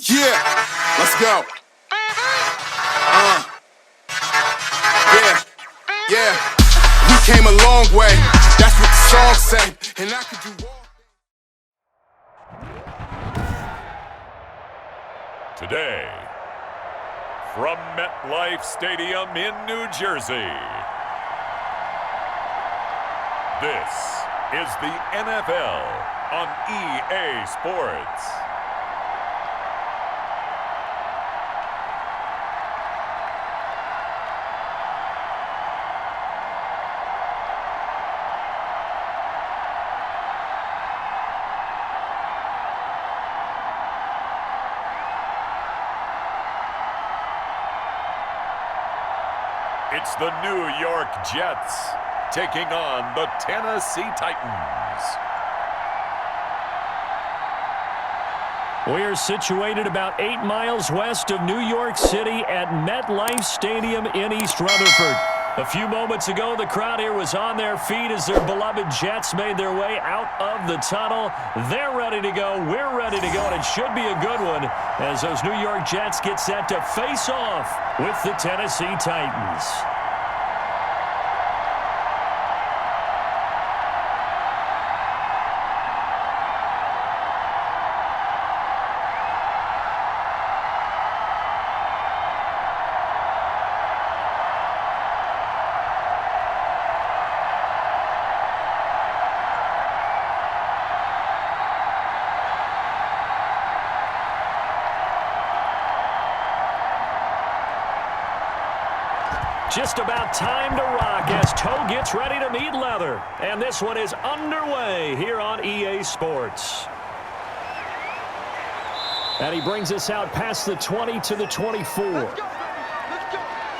Yeah, let's go. Yeah. We came a long way. That's what the song say. And I could do all. Today, from MetLife Stadium in New Jersey, this is the NFL on EA Sports. It's the New York Jets taking on the Tennessee Titans. We're situated about 8 miles west of New York City at MetLife Stadium in East Rutherford. A few moments ago, the crowd here was on their feet as their beloved Jets made their way out of the tunnel. They're ready to go. We're ready to go, and it should be a good one as those New York Jets get set to face off with the Tennessee Titans. Just about time to rock as toe gets ready to meet leather. And this one is underway here on EA Sports. And he brings us out past the 20 to the 24.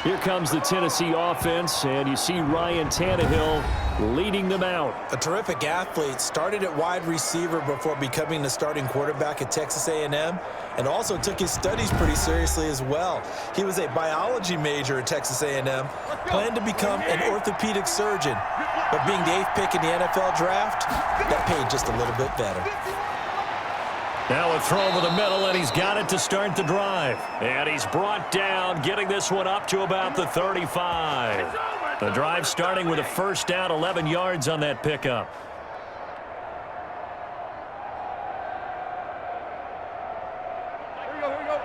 Here comes the Tennessee offense, and you see Ryan Tannehill leading them out. A terrific athlete, started at wide receiver before becoming the starting quarterback at Texas A&M, and also took his studies pretty seriously as well. He was a biology major at Texas A&M, planned to become an orthopedic surgeon, but being the 8th pick in the NFL draft, that paid just a little bit better. Now a throw over the middle, and he's got it to start the drive. And he's brought down, getting this one up to about the 35. The drive starting with a first down, 11 yards on that pickup. Here we go.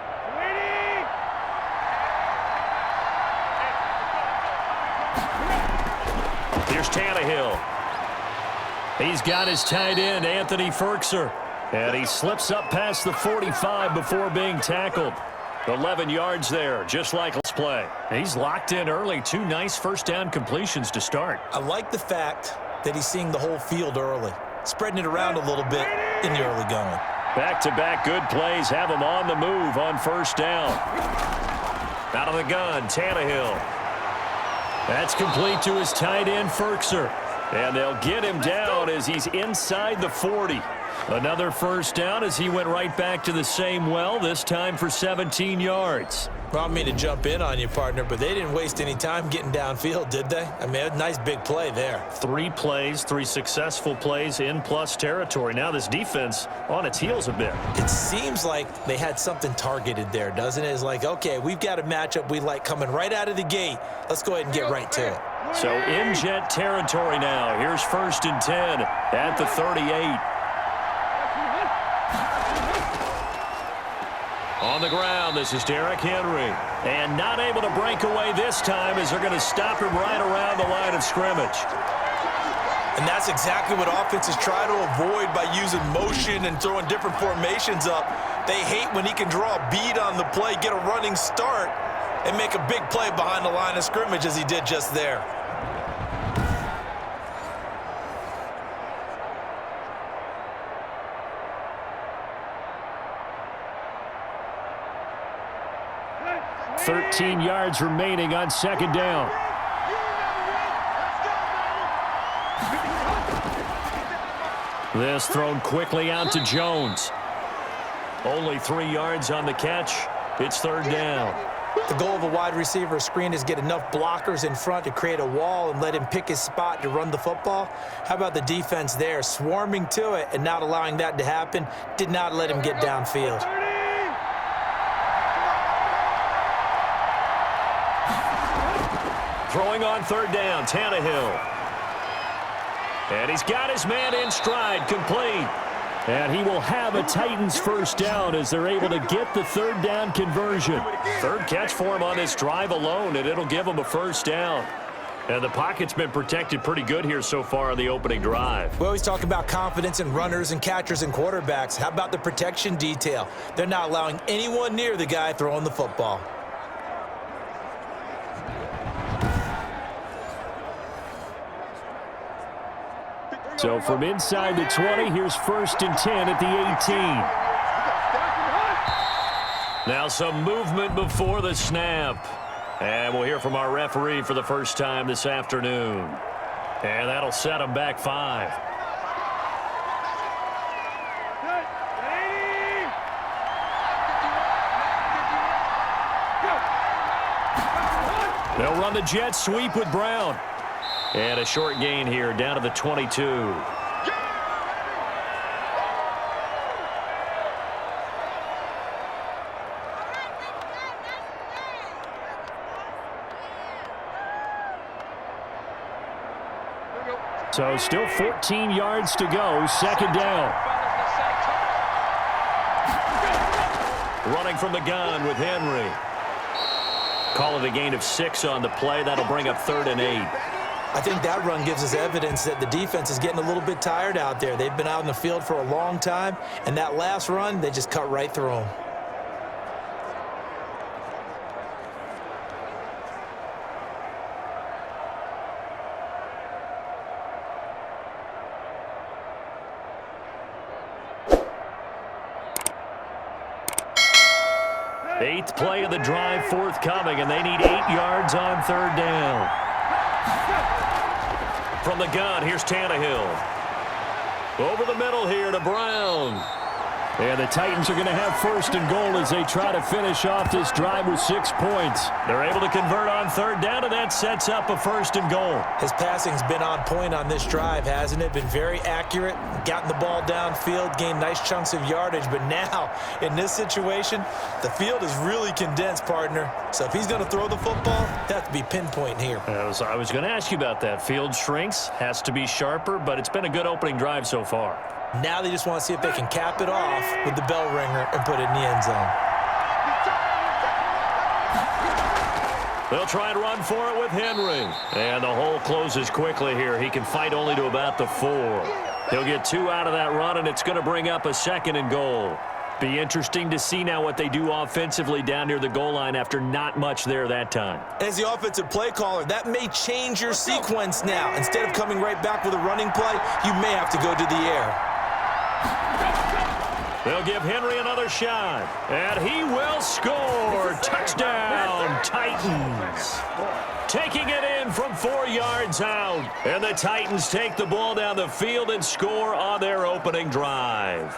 Here's Tannehill. He's got his tight end, Anthony Ferkser. And he slips up past the 45 before being tackled. 11 yards there, just like let's play. He's locked in early. 2 nice first down completions to start. I like the fact that he's seeing the whole field early, spreading it around a little bit in the early going. Back-to-back good plays have him on the move on first down. Out of the gun, Tannehill. That's complete to his tight end, Ferkser. And they'll get him down as he's inside the 40. Another first down as he went right back to the same well, this time for 17 yards. Well, I don't mean to jump in on you, partner, but they didn't waste any time getting downfield, did they? I mean, a nice big play there. 3 plays, 3 successful plays in plus territory. Now this defense on its heels a bit. It seems like they had something targeted there, doesn't it? It's like, okay, we've got a matchup we like coming right out of the gate. Let's go ahead and get right to it. So in jet territory now. Here's 1st and 10 at the 38. On the ground, this is Derrick Henry. And not able to break away this time as they're going to stop him right around the line of scrimmage. And that's exactly what offenses try to avoid by using motion and throwing different formations up. They hate when he can draw a bead on the play, get a running start, and make a big play behind the line of scrimmage as he did just there. $13 yards remaining on second down. This thrown quickly out to Jones. Only 3 yards on the catch. It's 3rd down. The goal of a wide receiver screen is get enough blockers in front to create a wall and let him pick his spot to run the football. How about the defense there, swarming to it and not allowing that to happen? Did not let him get downfield. Throwing on third down, Tannehill. And he's got his man in stride, complete. And he will have a Titans first down as they're able to get the third down conversion. Third catch for him on this drive alone, and it'll give him a first down. And the pocket's been protected pretty good here so far on the opening drive. We always talk about confidence in runners and catchers and quarterbacks. How about the protection detail? They're not allowing anyone near the guy throwing the football. So from inside the 20, here's 1st and 10 at the 18. Now some movement before the snap. And we'll hear from our referee for the first time this afternoon. And that'll set him back 5. They'll run the jet sweep with Brown. And a short gain here down to the 22. So still 14 yards to go, second down. Running from the gun with Henry. Call it a gain of 6 on the play. That'll bring up 3rd and 8. I think that run gives us evidence that the defense is getting a little bit tired out there. They've been out in the field for a long time, and that last run, they just cut right through them. Eighth play of the drive forthcoming, and they need 8 yards on third down. From the gun, here's Tannehill. Over the middle here to Brown. And the Titans are going to have 1st and goal as they try to finish off this drive with 6 points. They're able to convert on third down, and that sets up a 1st and goal. His passing's been on point on this drive, hasn't it? Been very accurate, gotten the ball downfield, gained nice chunks of yardage. But now, in this situation, the field is really condensed, partner. So if he's going to throw the football, they have to be pinpoint here. I was going to ask you about that. Field shrinks, has to be sharper, but it's been a good opening drive so far. Now they just want to see if they can cap it off with the bell ringer and put it in the end zone. They'll try and run for it with Henry. And the hole closes quickly here. He can fight only to about the 4. He'll get 2 out of that run, and it's going to bring up a 2nd and goal. Be interesting to see now what they do offensively down near the goal line after not much there that time. As the offensive play caller, that may change your sequence now. Instead of coming right back with a running play, you may have to go to the air. They'll give Henry another shot, and he will score. Touchdown, Titans. Taking it in from 4 yards out, and the Titans take the ball down the field and score on their opening drive.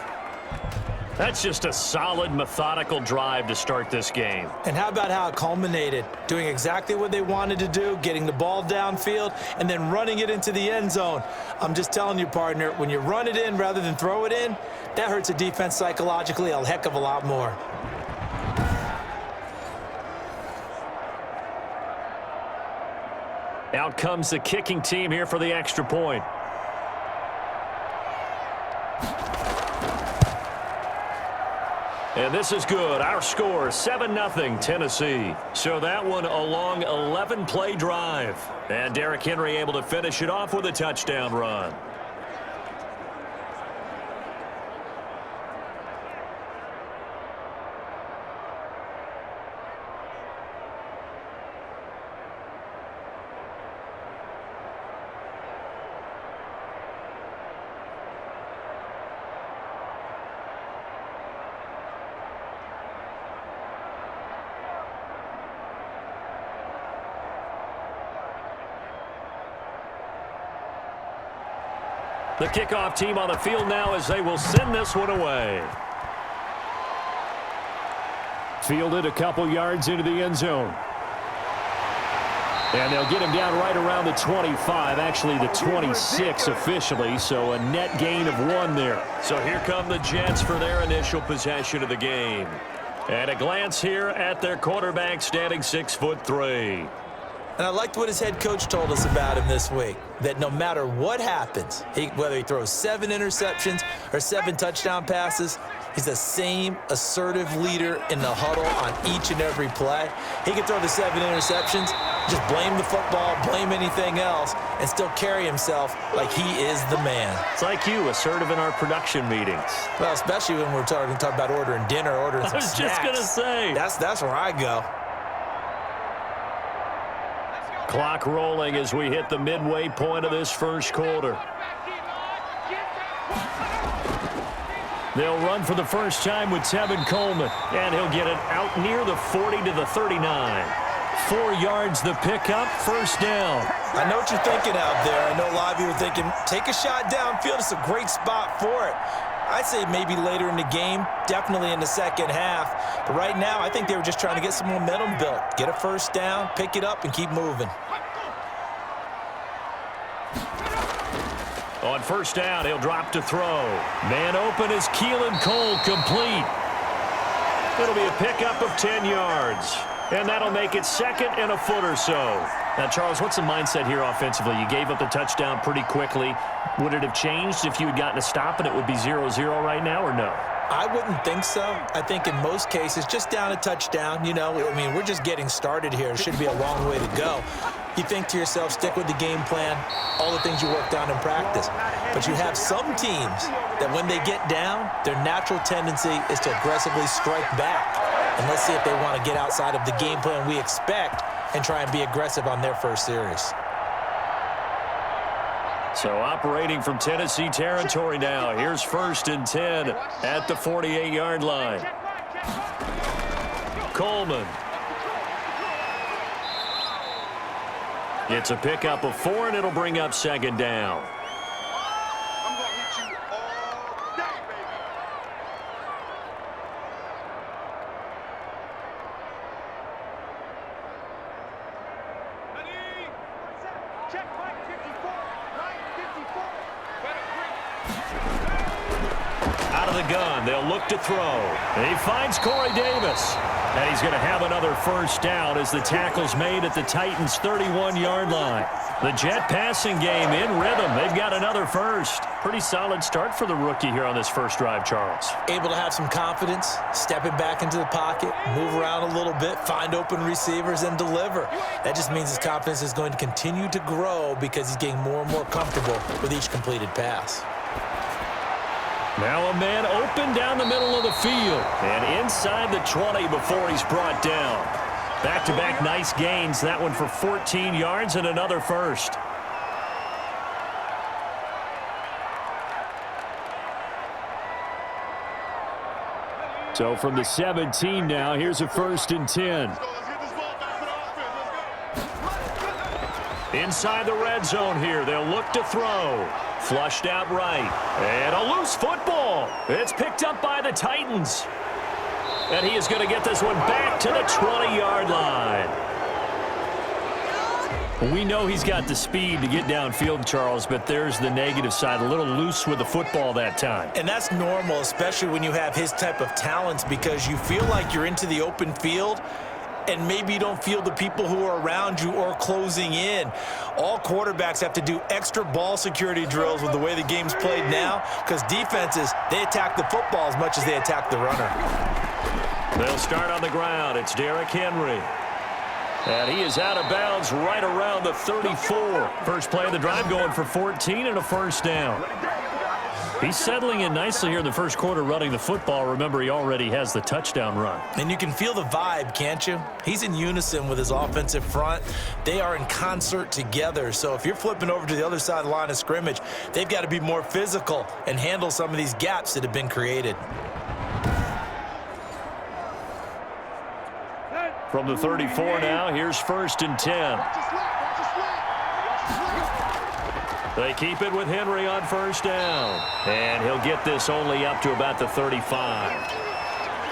That's just a solid, methodical drive to start this game. And how about how it culminated? Doing exactly what they wanted to do, getting the ball downfield, and then running it into the end zone. I'm just telling you, partner, when you run it in rather than throw it in, that hurts a defense psychologically a heck of a lot more. Out comes the kicking team here for the extra point. And this is good. Our score, 7-0 Tennessee. So that one a long 11-play drive. And Derrick Henry able to finish it off with a touchdown run. The kickoff team on the field now as they will send this one away. Fielded a couple yards into the end zone. And they'll get him down right around the 25, actually the 26 officially, so a net gain of 1 there. So here come the Jets for their initial possession of the game. And a glance here at their quarterback standing 6'3". And I liked what his head coach told us about him this week, that no matter what happens, whether he throws 7 interceptions or 7 touchdown passes, he's the same assertive leader in the huddle on each and every play. He can throw the 7 interceptions, just blame the football, blame anything else, and still carry himself like he is the man. It's like you, assertive in our production meetings. Well, especially when we're talking about ordering dinner, ordering some snacks. I was just going to say. That's where I go. Clock rolling as we hit the midway point of this first quarter. They'll run for the first time with Tevin Coleman, and he'll get it out near the 40 to the 39. 4 yards the pickup, first down. I know what you're thinking out there. I know a lot of you are thinking, take a shot downfield. It's a great spot for it. I'd say maybe later in the game, definitely in the second half. But right now, I think they were just trying to get some momentum built. Get a first down, pick it up, and keep moving. On first down, he'll drop to throw. Man open is Keelan Cole, complete. It'll be a pickup of 10 yards. And that'll make it second and a foot or so. Now, Charles, what's the mindset here offensively? You gave up the touchdown pretty quickly. Would it have changed if you had gotten a stop and it would be 0-0 right now, or no? I wouldn't think so. I think in most cases, just down a touchdown, you know, I mean, we're just getting started here. It should be a long way to go. You think to yourself, stick with the game plan, all the things you worked on in practice. But you have some teams that when they get down, their natural tendency is to aggressively strike back. And let's see if they want to get outside of the game plan we expect and try and be aggressive on their first series. So operating from Tennessee territory now. Here's 1st and 10 at the 48-yard line. Coleman. It's a pickup of 4, and it'll bring up second down. I'm going to hit you all day, baby. Ready? Check Mike 54. Mike 54. Out of the gun, they'll look to throw. And he finds Corey Davis. And he's going to have another first down as the tackle's made at the Titans' 31-yard line. The Jet passing game in rhythm. They've got another first. Pretty solid start for the rookie here on this first drive, Charles. Able to have some confidence, stepping back into the pocket, move around a little bit, find open receivers, and deliver. That just means his confidence is going to continue to grow because he's getting more and more comfortable with each completed pass. Now a man open down the middle of the field and inside the 20 before he's brought down. Back-to-back nice gains, that one for 14 yards and another first. So from the 17 now, here's a 1st and 10. Inside the red zone here, they'll look to throw. Flushed out right. And a loose football. It's picked up by the Titans. And he is going to get this one back to the 20-yard line. We know he's got the speed to get downfield, Charles, but there's the negative side. A little loose with the football that time. And that's normal, especially when you have his type of talents, because you feel like you're into the open field and maybe you don't feel the people who are around you or closing in. All quarterbacks have to do extra ball security drills with the way the game's played now, because defenses, they attack the football as much as they attack the runner. They'll start on the ground. It's Derrick Henry. And he is out of bounds right around the 34. First play of the drive going for 14 and a first down. He's settling in nicely here in the first quarter running the football. Remember, he already has the touchdown run. And you can feel the vibe, can't you? He's in unison with his offensive front. They are in concert together. So if you're flipping over to the other side of the line of scrimmage, they've got to be more physical and handle some of these gaps that have been created. From the 34 now, here's 1st and 10. They keep it with Henry on first down. And he'll get this only up to about the 35.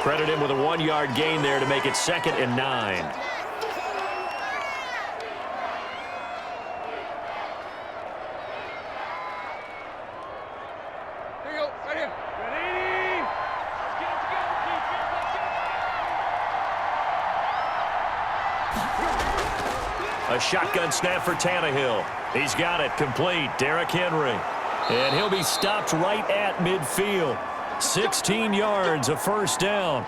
Credit him with a 1-yard gain there to make it 2nd and 9. There you go. Right here. Ready? Let's get it together, defense. Let's get it. A shotgun snap for Tannehill. He's got it complete. Derrick Henry. And he'll be stopped right at midfield. 16 yards, a first down.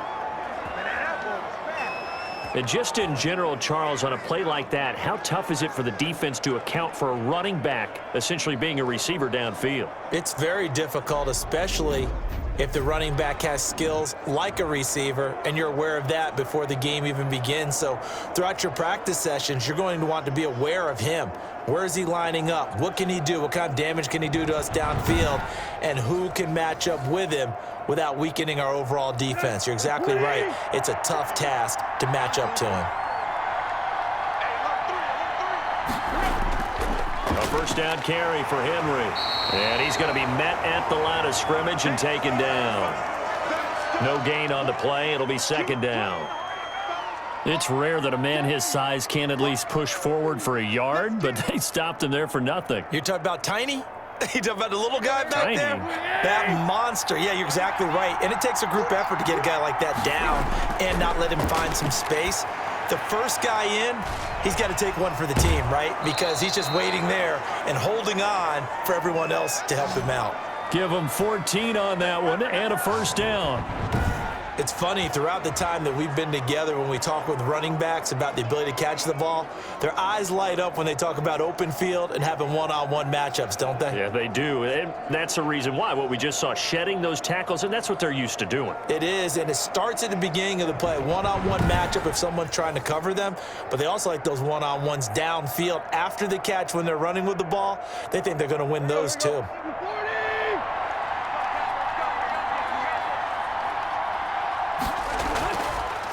And just in general, Charles, on a play like that, how tough is it for the defense to account for a running back essentially being a receiver downfield? It's very difficult, especially if the running back has skills like a receiver, and you're aware of that before the game even begins. So throughout your practice sessions, you're going to want to be aware of him. Where is he lining up? What can he do? What kind of damage can he do to us downfield? And who can match up with him without weakening our overall defense? You're exactly right. It's a tough task to match up to him. A first down carry for Henry. And he's going to be met at the line of scrimmage and taken down. No gain on the play. It'll be second down. It's rare that a man his size can at least push forward for a yard, but they stopped him there for nothing. You're talking about Tiny? You talking about the little guy back there? That monster. Yeah, you're exactly right. And it takes a group effort to get a guy like that down and not let him find some space. The first guy in, he's got to take one for the team, right? Because he's just waiting there and holding on for everyone else to help him out. Give him 14 on that one and a first down. It's funny, throughout the time that we've been together, when we talk with running backs about the ability to catch the ball, their eyes light up when they talk about open field and having one-on-one matchups, don't they? Yeah, they do. And that's the reason why. What we just saw, shedding those tackles, and that's what they're used to doing. It is, and it starts at the beginning of the play. One-on-one matchup if someone's trying to cover them, but they also like those one-on-ones downfield after the catch when they're running with the ball. They think they're going to win those too.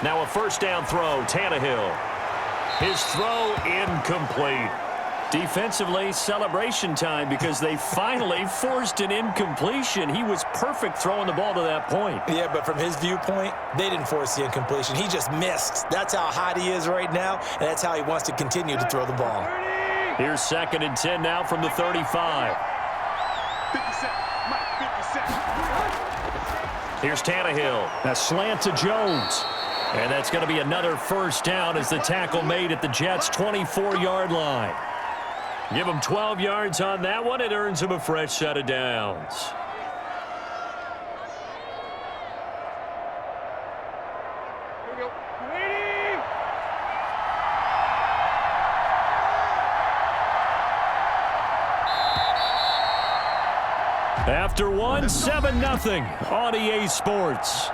Now a first down throw, Tannehill. His throw incomplete. Defensively, celebration time because they finally forced an incompletion. He was perfect throwing the ball to that point. Yeah, but from his viewpoint, they didn't force the incompletion. He just missed. That's how hot he is right now, and that's how he wants to continue to throw the ball. Here's 2nd and 10 now from the 35. 50 Cent, Mike, 50 Cent. Here's Tannehill. A slant to Jones. And that's going to be another first down as the tackle made at the Jets' 24-yard line. Give him 12 yards on that one. It earns him a fresh set of downs. Here we go. Waiting. After one, 7-0 on EA Sports.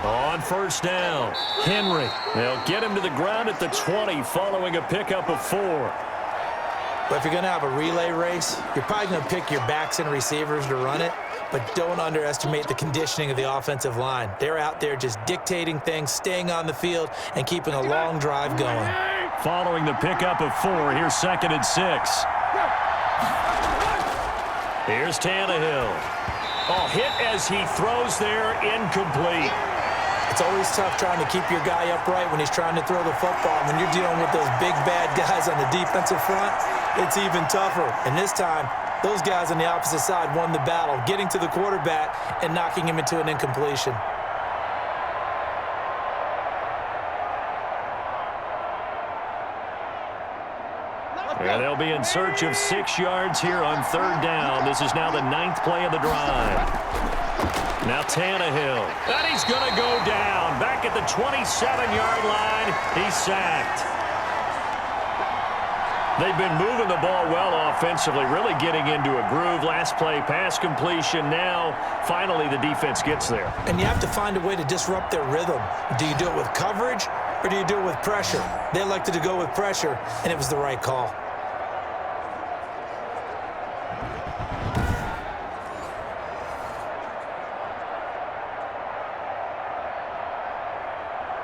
On first down, Henry. They'll get him to the ground at the 20 following a pickup of 4. But if you're going to have a relay race, you're probably going to pick your backs and receivers to run it, but don't underestimate the conditioning of the offensive line. They're out there just dictating things, staying on the field, and keeping a long drive going. Following the pickup of 4, here's 2nd and 6. Here's Tannehill. Oh, hit as he throws there, incomplete. It's always tough trying to keep your guy upright when he's trying to throw the football. When you're dealing with those big, bad guys on the defensive front, it's even tougher. And this time, those guys on the opposite side won the battle, getting to the quarterback and knocking him into an incompletion. And they'll be in search of 6 yards here on 3rd down. This is now the 9th play of the drive. Now Tannehill. And he's going to go down. Back at the 27-yard line. He's sacked. They've been moving the ball well offensively, really getting into a groove. Last play, pass completion. Now, finally, the defense gets there. And you have to find a way to disrupt their rhythm. Do you do it with coverage or do you do it with pressure? They elected to go with pressure, and it was the right call.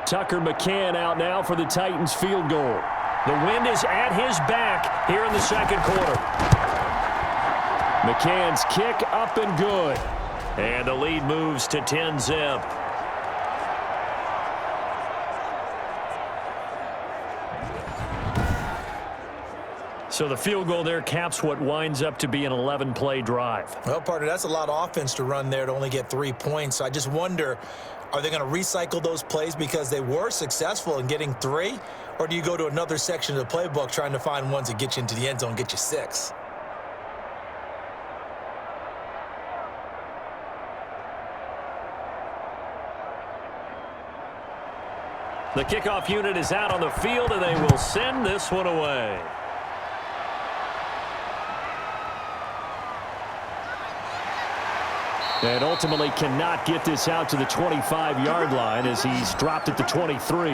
Tucker McCann out now for the Titans field goal. The wind is at his back here in the 2nd quarter. McCann's kick up and good. And the lead moves to 10-zip. So the field goal there caps what winds up to be an 11-play drive. Well, partner, that's a lot of offense to run there to only get 3 points. So I just wonder, are they going to recycle those plays because they were successful in getting 3? Or do you go to another section of the playbook trying to find ones that get you into the end zone, get you 6? The kickoff unit is out on the field, and they will send this one away. And ultimately cannot get this out to the 25-yard line as he's dropped at the 23.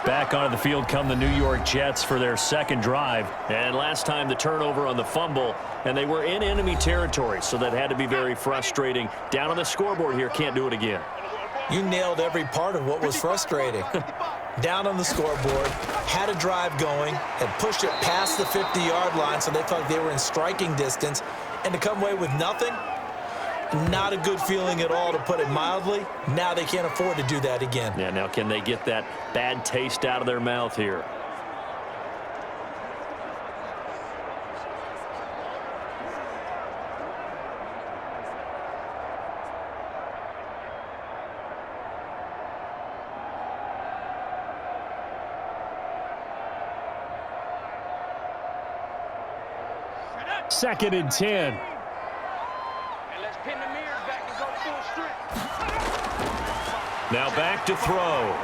Back onto the field come the New York Jets for their second drive. And last time the turnover on the fumble, and they were in enemy territory, so that had to be very frustrating. Down on the scoreboard here, can't do it again. You nailed every part of what was frustrating. Down on the scoreboard, had a drive going, had pushed it past the 50-yard line so they felt like they were in striking distance, and to come away with nothing, not a good feeling at all, to put it mildly. Now they can't afford to do that again. Yeah, now can they get that bad taste out of their mouth here? Second and 10. And let's pin the mirrors back and go full strength. Now back to throw.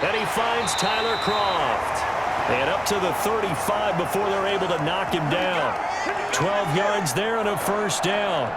And he finds Tyler Croft. And up to the 35 before they're able to knock him down. 12 yards there and a first down.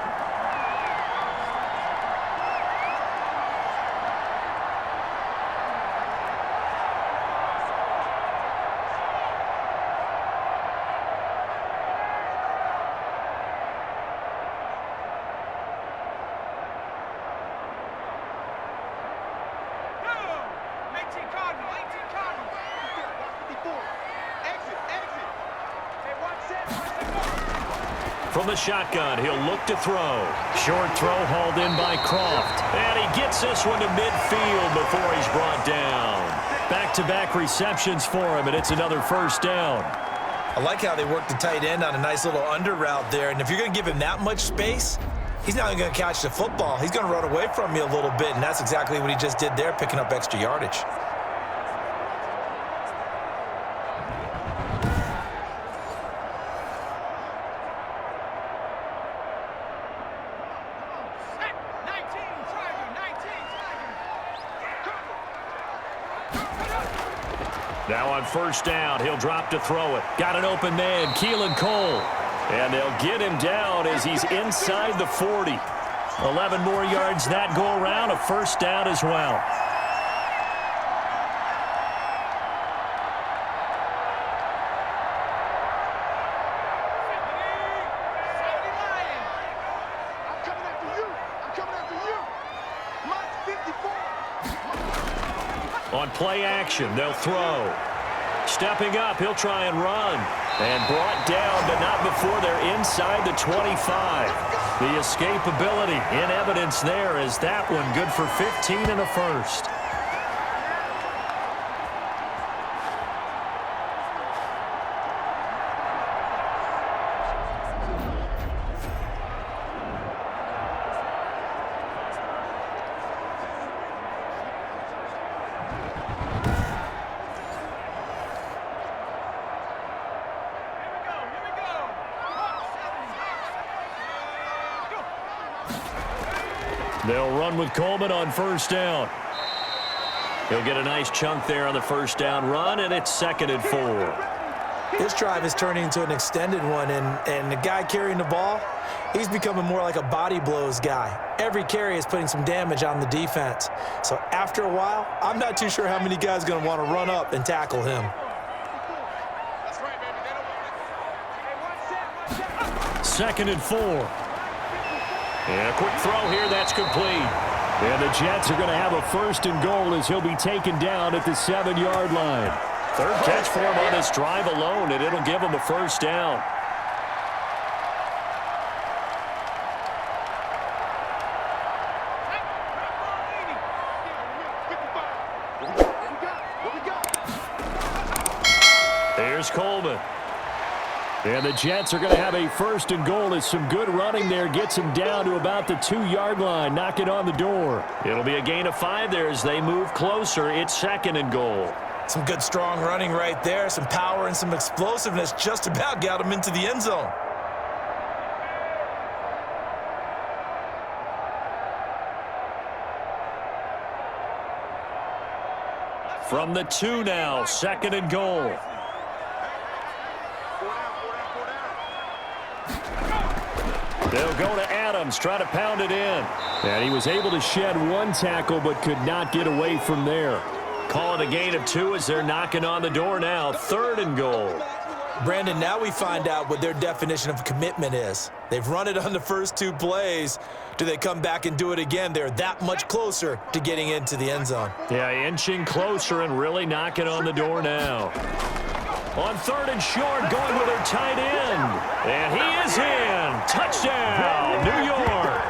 From the shotgun, he'll look to throw. Short throw hauled in by Croft. And he gets this one to midfield before he's brought down. Back-to-back receptions for him, and it's another first down. I like how they worked the tight end on a nice little under route there. And if you're going to give him that much space, he's not even going to catch the football. He's going to run away from you a little bit, and that's exactly what he just did there, picking up extra yardage. Now on first down, he'll drop to throw it. Got an open man, Keelan Cole. And they'll get him down as he's inside the 40. 11 more yards that go around, a first down as well. On play action, they'll throw. Stepping up, he'll try and run. And brought down, but not before they're inside the 25. The escapability in evidence there is that one good for 15 and a first. They'll run with Coleman on first down. He'll get a nice chunk there on the first down run, and it's 2nd and 4. This drive is turning into an extended one, and the guy carrying the ball, he's becoming more like a body blows guy. Every carry is putting some damage on the defense. So after a while, I'm not too sure how many guys are going to want to run up and tackle him. Second and 4. And a quick throw here, that's complete. And the Jets are going to have a 1st and goal as he'll be taken down at the 7-yard line. 3rd catch for him on this drive alone, and it'll give him a first down. Chris Coleman. And the Jets are going to have a first and goal as some good running there gets them down to about the 2-yard line, knocking on the door. It'll be a gain of 5 there as they move closer. It's second and goal. Some good strong running right there, some power and some explosiveness just about got him into the end zone. From the 2 now, second and goal. They'll go to Adams, try to pound it in. And he was able to shed 1 tackle but could not get away from there. Call it a gain of 2 as they're knocking on the door now, third and goal. Brandon, now we find out what their definition of commitment is. They've run it on the first 2 plays. Do they come back and do it again? They're that much closer to getting into the end zone. Yeah, inching closer and really knocking on the door now. On third and short, going with their tight end. And he is in. Touchdown, New York.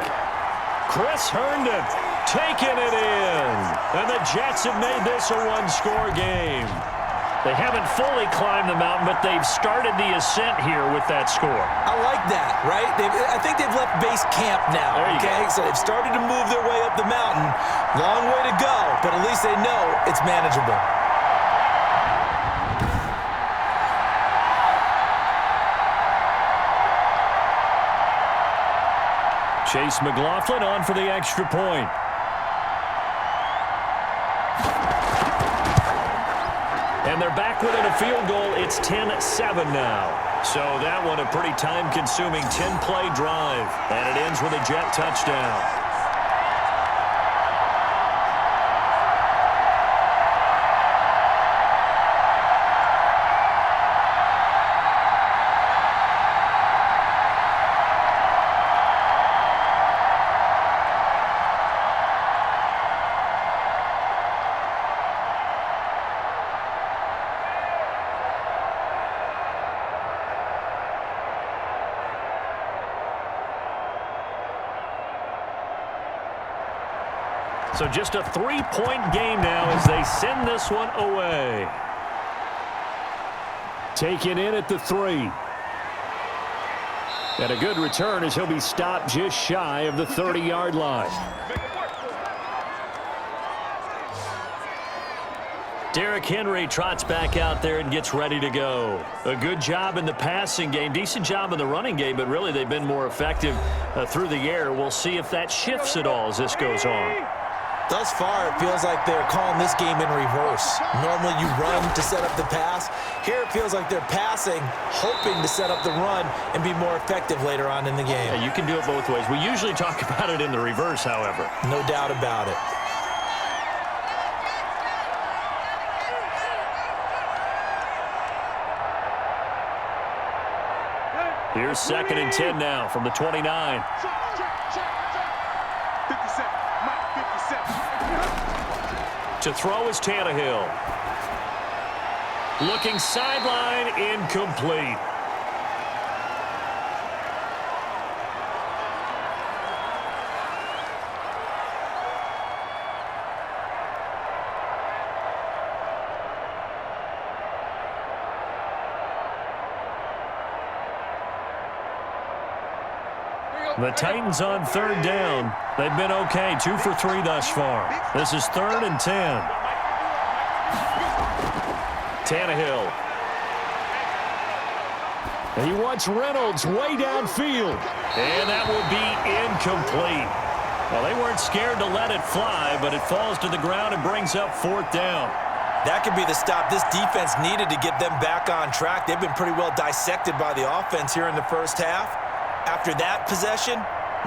Chris Herndon taking it in. And the Jets have made this a 1-score game. They haven't fully climbed the mountain, but they've started the ascent here with that score. I like that, right? I think they've left base camp now, okay? So they've started to move their way up the mountain. Long way to go, but at least they know it's manageable. Chase McLaughlin on for the extra point. And they're back within a field goal. It's 10-7 now. So that one a pretty time-consuming 10-play drive. And it ends with a Jet touchdown. So just a 3-point game now as they send this one away. Taken in at the 3. And a good return as he'll be stopped just shy of the 30-yard line. Derrick Henry trots back out there and gets ready to go. A good job in the passing game, decent job in the running game, but really they've been more effective through the air. We'll see if that shifts at all as this goes on. Thus far, it feels like they're calling this game in reverse. Normally, you run to set up the pass. Here, it feels like they're passing, hoping to set up the run and be more effective later on in the game. Yeah, you can do it both ways. We usually talk about it in the reverse, however. No doubt about it. Here's second and 10 now from the 29. To throw is Tannehill. Looking sideline, incomplete. The Titans on third down. They've been okay, 2 for 3 thus far. This is third and 10. Tannehill. And he wants Reynolds way downfield. And that will be incomplete. Well, they weren't scared to let it fly, but it falls to the ground and brings up fourth down. That could be the stop this defense needed to get them back on track. They've been pretty well dissected by the offense here in the first half. After that possession,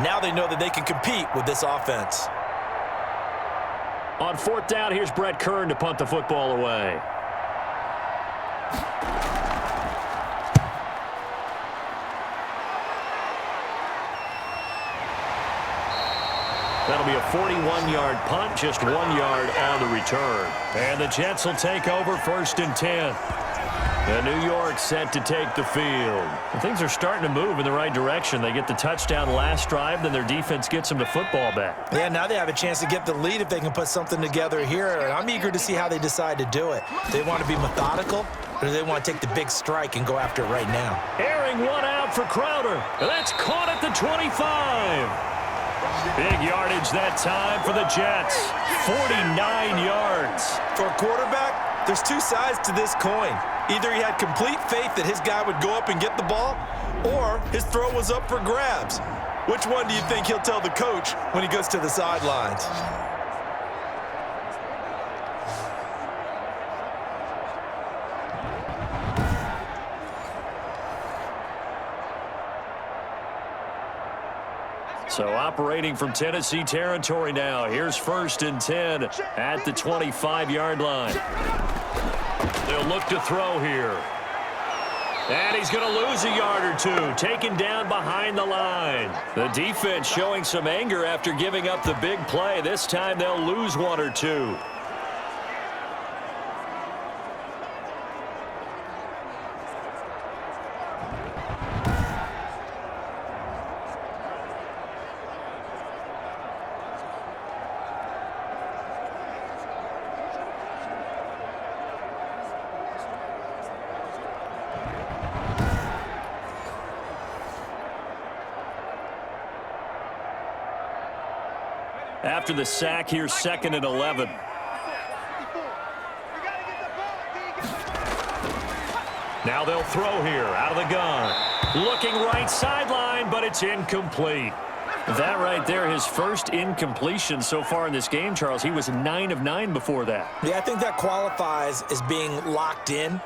now they know that they can compete with this offense. On fourth down, here's Brett Kern to punt the football away. That'll be a 41-yard punt, just 1 yard on the return. And the Jets will take over first and 10. And New York set to take the field. And things are starting to move in the right direction. They get the touchdown last drive, then their defense gets them the football back. Yeah, now they have a chance to get the lead if they can put something together here. And I'm eager to see how they decide to do it. They want to be methodical, or do they want to take the big strike and go after it right now? Airing one out for Crowder. That's caught at the 25. Big yardage that time for the Jets. 49 yards. For a quarterback, there's two sides to this coin. Either he had complete faith that his guy would go up and get the ball, or his throw was up for grabs. Which one do you think he'll tell the coach when he goes to the sidelines? So operating from Tennessee territory now. Here's 1st and 10 at the 25-yard line. They'll look to throw here. And he's going to lose a yard or two, taken down behind the line. The defense showing some anger after giving up the big play. This time they'll lose one or two. After the sack, here's 2nd and 11. Now they'll throw here out of the gun. Looking right sideline, but it's incomplete. That right there, his first incompletion so far in this game, Charles. He was 9 of 9 before that. Yeah, I think that qualifies as being locked in.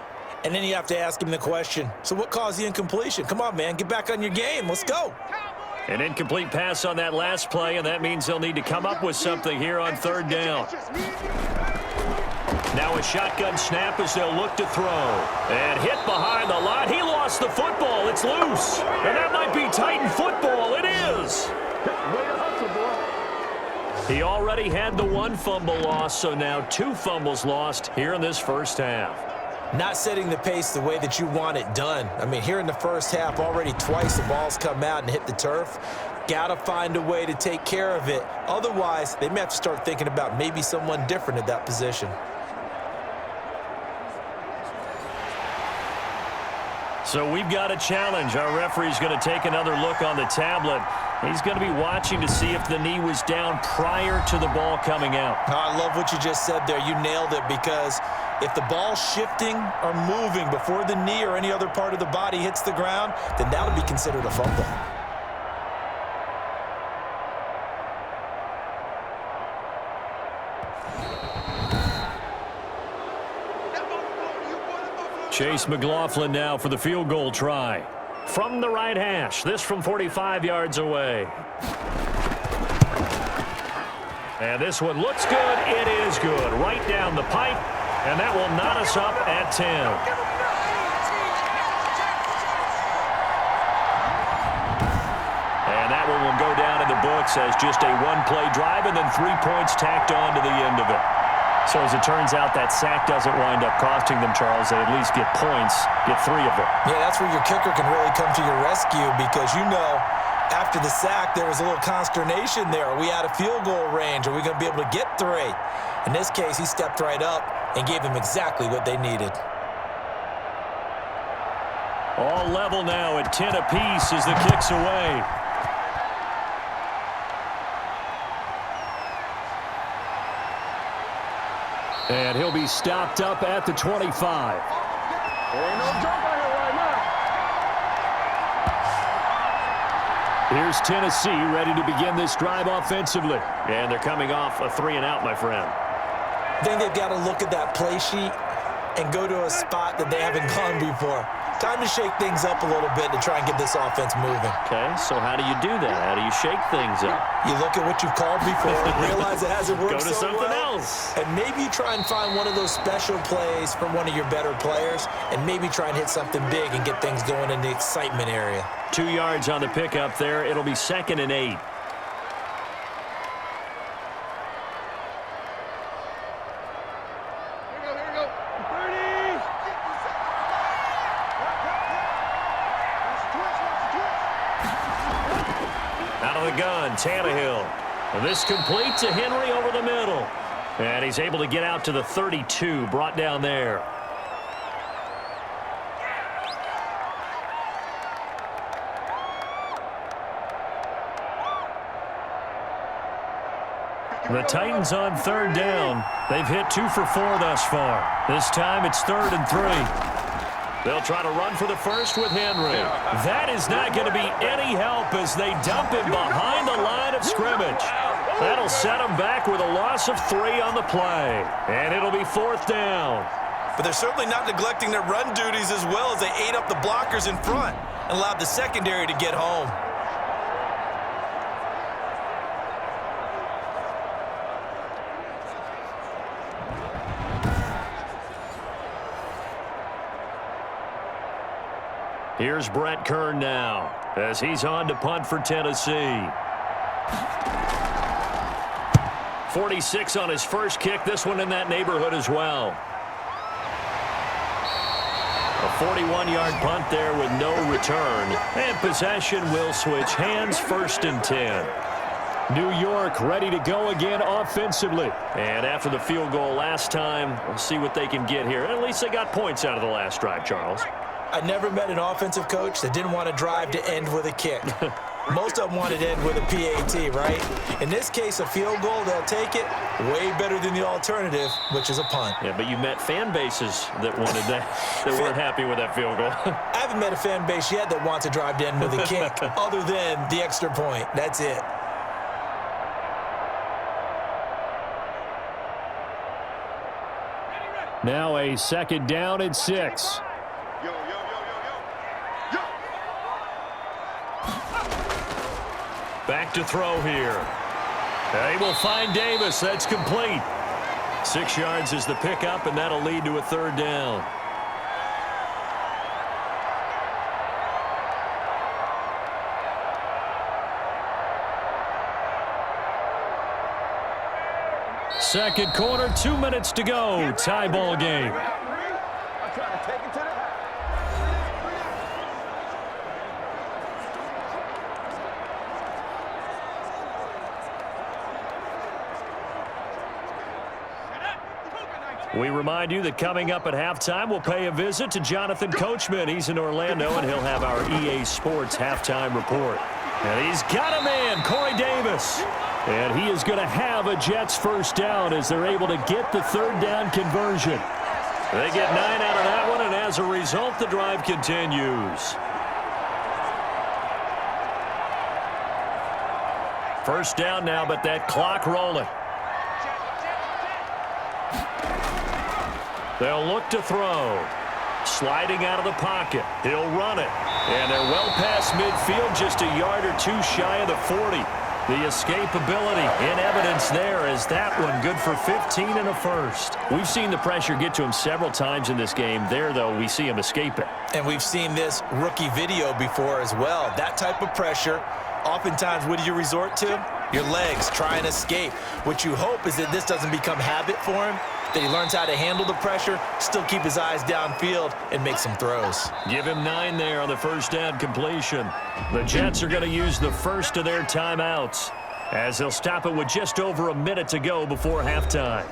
And then you have to ask him the question, so what caused the incompletion? Come on, man, get back on your game. Let's go. An incomplete pass on that last play, and that means they'll need to come up with something here on 3rd down. Now a shotgun snap as they'll look to throw. And hit behind the line. He lost the football. It's loose. And that might be Titan football. It is. He already had the 1 fumble loss, so now 2 fumbles lost here in this first half. Not setting the pace the way that you want it done. I mean, here in the first half, already twice the ball's come out and hit the turf. Got to find a way to take care of it. Otherwise, they may have to start thinking about maybe someone different at that position. So we've got a challenge. Our referee's going to take another look on the tablet. He's going to be watching to see if the knee was down prior to the ball coming out. I love what you just said there. You nailed it, because if the ball's shifting or moving before the knee or any other part of the body hits the ground, then that would be considered a fumble. Chase McLaughlin now for the field goal try. From the right hash, this from 45 yards away. And this one looks good. It is good. Right down the pipe, and that will knot us up at 10. And that one will go down in the books as just a 1-play drive and then 3 points tacked on to the end of it. So as it turns out, that sack doesn't wind up costing them, Charles. They at least get points, get 3 of them. Yeah, that's where your kicker can really come to your rescue, because you know after the sack there was a little consternation there. Are we out of field goal range? Are we going to be able to get 3? In this case, he stepped right up and gave them exactly what they needed. All level now at 10 apiece as the kick's away. And he'll be stopped up at the 25. There ain't no jump out here right now. Here's Tennessee ready to begin this drive offensively. And they're coming off a 3-and-out, my friend. I think they've got to look at that play sheet and go to a spot that they haven't gone before. Time to shake things up a little bit to try and get this offense moving. Okay, so how do you do that? How do you shake things up? You look at what you've called before, realize it hasn't worked Go to so something well, else. and maybe you try and find one of those special plays from one of your better players, and maybe try and hit something big and get things going in the excitement area. 2 yards on the pickup there. It'll be 2nd and 8. Tannehill. And this complete to Henry over the middle. And he's able to get out to the 32, brought down there. The Titans on third down. They've hit 2 for 4 thus far. This time it's 3rd and 3. They'll try to run for the first with Henry. That is not going to be any help as they dump him behind the line of scrimmage. That'll set them back with a loss of 3 on the play. And it'll be 4th down. But they're certainly not neglecting their run duties as well as they ate up the blockers in front and allowed the secondary to get home. Here's Brett Kern now as he's on to punt for Tennessee. 46 on his first kick. This one in that neighborhood as well. A 41-yard punt there with no return. And possession will switch hands, 1st and 10. New York ready to go again offensively. And after the field goal last time, we'll see what they can get here. At least they got points out of the last drive, Charles. I never met an offensive coach that didn't want to drive to end with a kick. Most of them wanted to end with a PAT, right? In this case, a field goal, they'll take it. Way better than the alternative, which is a punt. Yeah, but you met fan bases that wanted that, that weren't happy with that field goal. I haven't met a fan base yet that wants to drive to end with a kick, other than the extra point. That's it. Now a 2nd down and 6. Back to throw here. They will find Davis. That's complete. 6 yards is the pickup, and that'll lead to a 3rd down. Second quarter, 2 minutes to go. Tie ball game. We remind you that coming up at halftime, we'll pay a visit to Jonathan Coachman. He's in Orlando, and he'll have our EA Sports halftime report. And he's got a man, Corey Davis. And he is going to have a Jets 1st down as they're able to get the 3rd down conversion. They get 9 out of that one, and as a result, the drive continues. 1st down now, but that clock rolling. They'll look to throw. Sliding out of the pocket. He'll run it. And they're well past midfield, just a yard or 2 shy of the 40. The escapability in evidence there as that one good for 15 and a 1st. We've seen the pressure get to him several times in this game. There, though, we see him escape it. And we've seen this rookie video before as well. That type of pressure, oftentimes, what do you resort to? Your legs, try and escape. What you hope is that this doesn't become habit for him, that he learns how to handle the pressure, still keep his eyes downfield, and make some throws. Give him 9 there on the 1st down completion. The Jets are going to use the first of their timeouts as they'll stop it with just over a minute to go before halftime.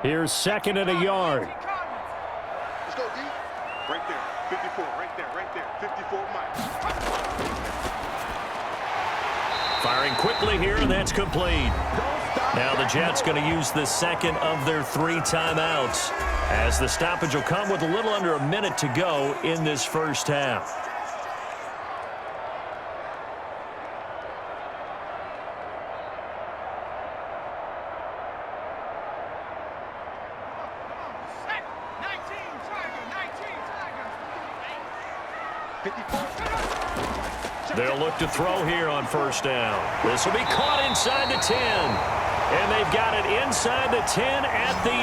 Here's 2nd and a yard. Let's go, D. Right there. 54. Right there. 54 miles. Firing quickly here, and that's complete. Now the Jets going to use the 2nd of their 3 timeouts as the stoppage will come with a little under a minute to go in this 1st half. They'll look to throw here on 1st down. This will be caught inside the 10. And they've got it inside the 10 at the 8.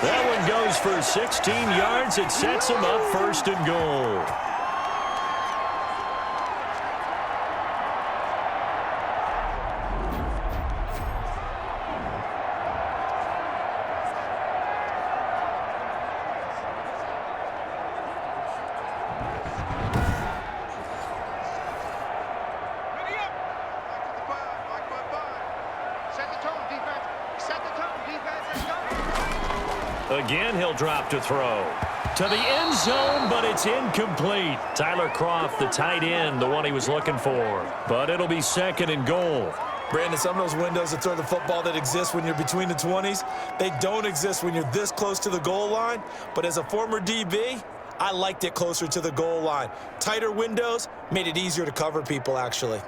That one goes for 16 yards. It sets them up 1st and goal. Again, he'll drop to throw. To the end zone, but it's incomplete. Tyler Croft, the tight end, the one he was looking for. But it'll be 2nd and goal. Brandon, some of those windows to throw the football that exist when you're between the 20s, they don't exist when you're this close to the goal line. But as a former DB, I liked it closer to the goal line. Tighter windows made it easier to cover people, actually.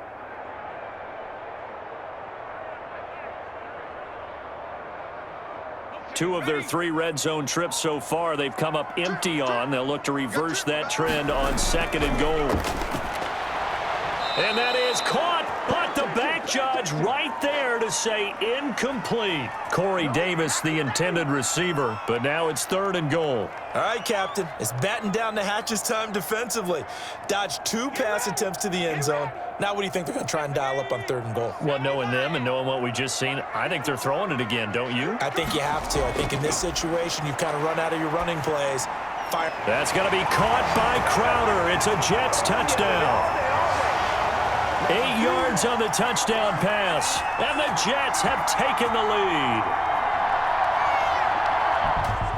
Two of their 3 red zone trips so far, they've come up empty on. They'll look to reverse that trend on 2nd and goal. And that is caught, but the back judge right there to say incomplete. Corey Davis, the intended receiver, but now it's 3rd and goal. All right, Captain, it's batten down the hatches time defensively. Dodged 2 pass attempts to the end zone. Now what do you think they're going to try and dial up on 3rd and goal? Well, knowing them and knowing what we just seen, I think they're throwing it again, don't you? I think you have to. I think in this situation, you've kind of run out of your running plays. Fire. That's going to be caught by Crowder. It's a Jets touchdown. 8 yards on the touchdown pass, and the Jets have taken the lead.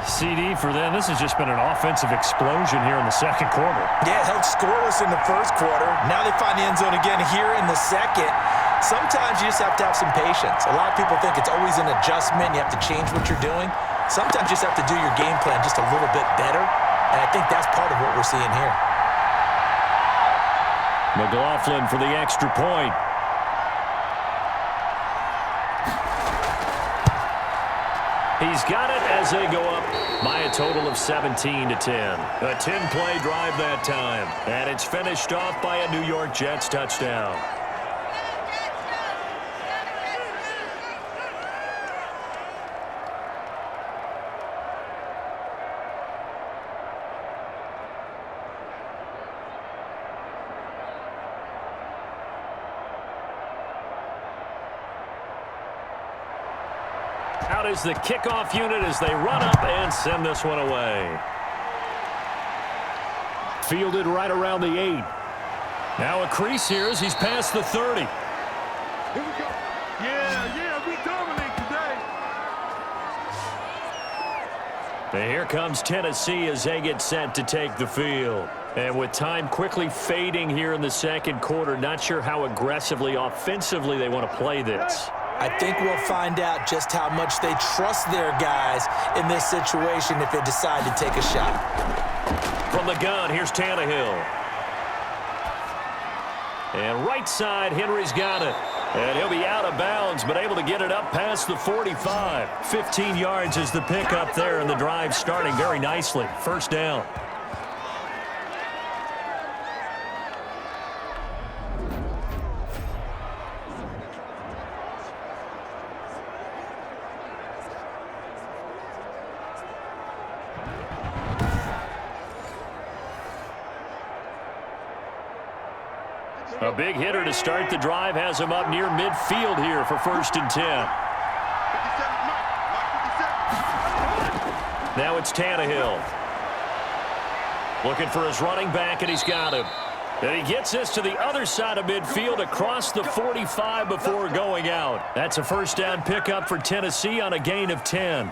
CD for them. This has just been an offensive explosion here in the 2nd quarter. Yeah, held scoreless in the 1st quarter. Now they find the end zone again here in the 2nd. Sometimes you just have to have some patience. A lot of people think it's always an adjustment. You have to change what you're doing. Sometimes you just have to do your game plan just a little bit better, and I think that's part of what we're seeing here. McLaughlin for the extra point. He's got it as they go up by a total of 17-10. A 10-play drive that time. And it's finished off by a New York Jets touchdown. Out is the kickoff unit as they run up and send this one away. Fielded right around the 8. Now a crease here as he's past the 30. Here we go. Yeah, we dominate today. And here comes Tennessee as they get set to take the field. And with time quickly fading here in the 2nd quarter, not sure how aggressively, offensively they want to play this. I think we'll find out just how much they trust their guys in this situation if they decide to take a shot. From the gun, here's Tannehill. And right side, Henry's got it. And he'll be out of bounds, but able to get it up past the 45. 15 yards is the pickup there, and the drive starting very nicely. 1st down. A big hitter to start the drive has him up near midfield here for 1st and 10. Now it's Tannehill. Looking for his running back, and he's got him. And he gets this to the other side of midfield across the 45 before going out. That's a 1st down pickup for Tennessee on a gain of 10.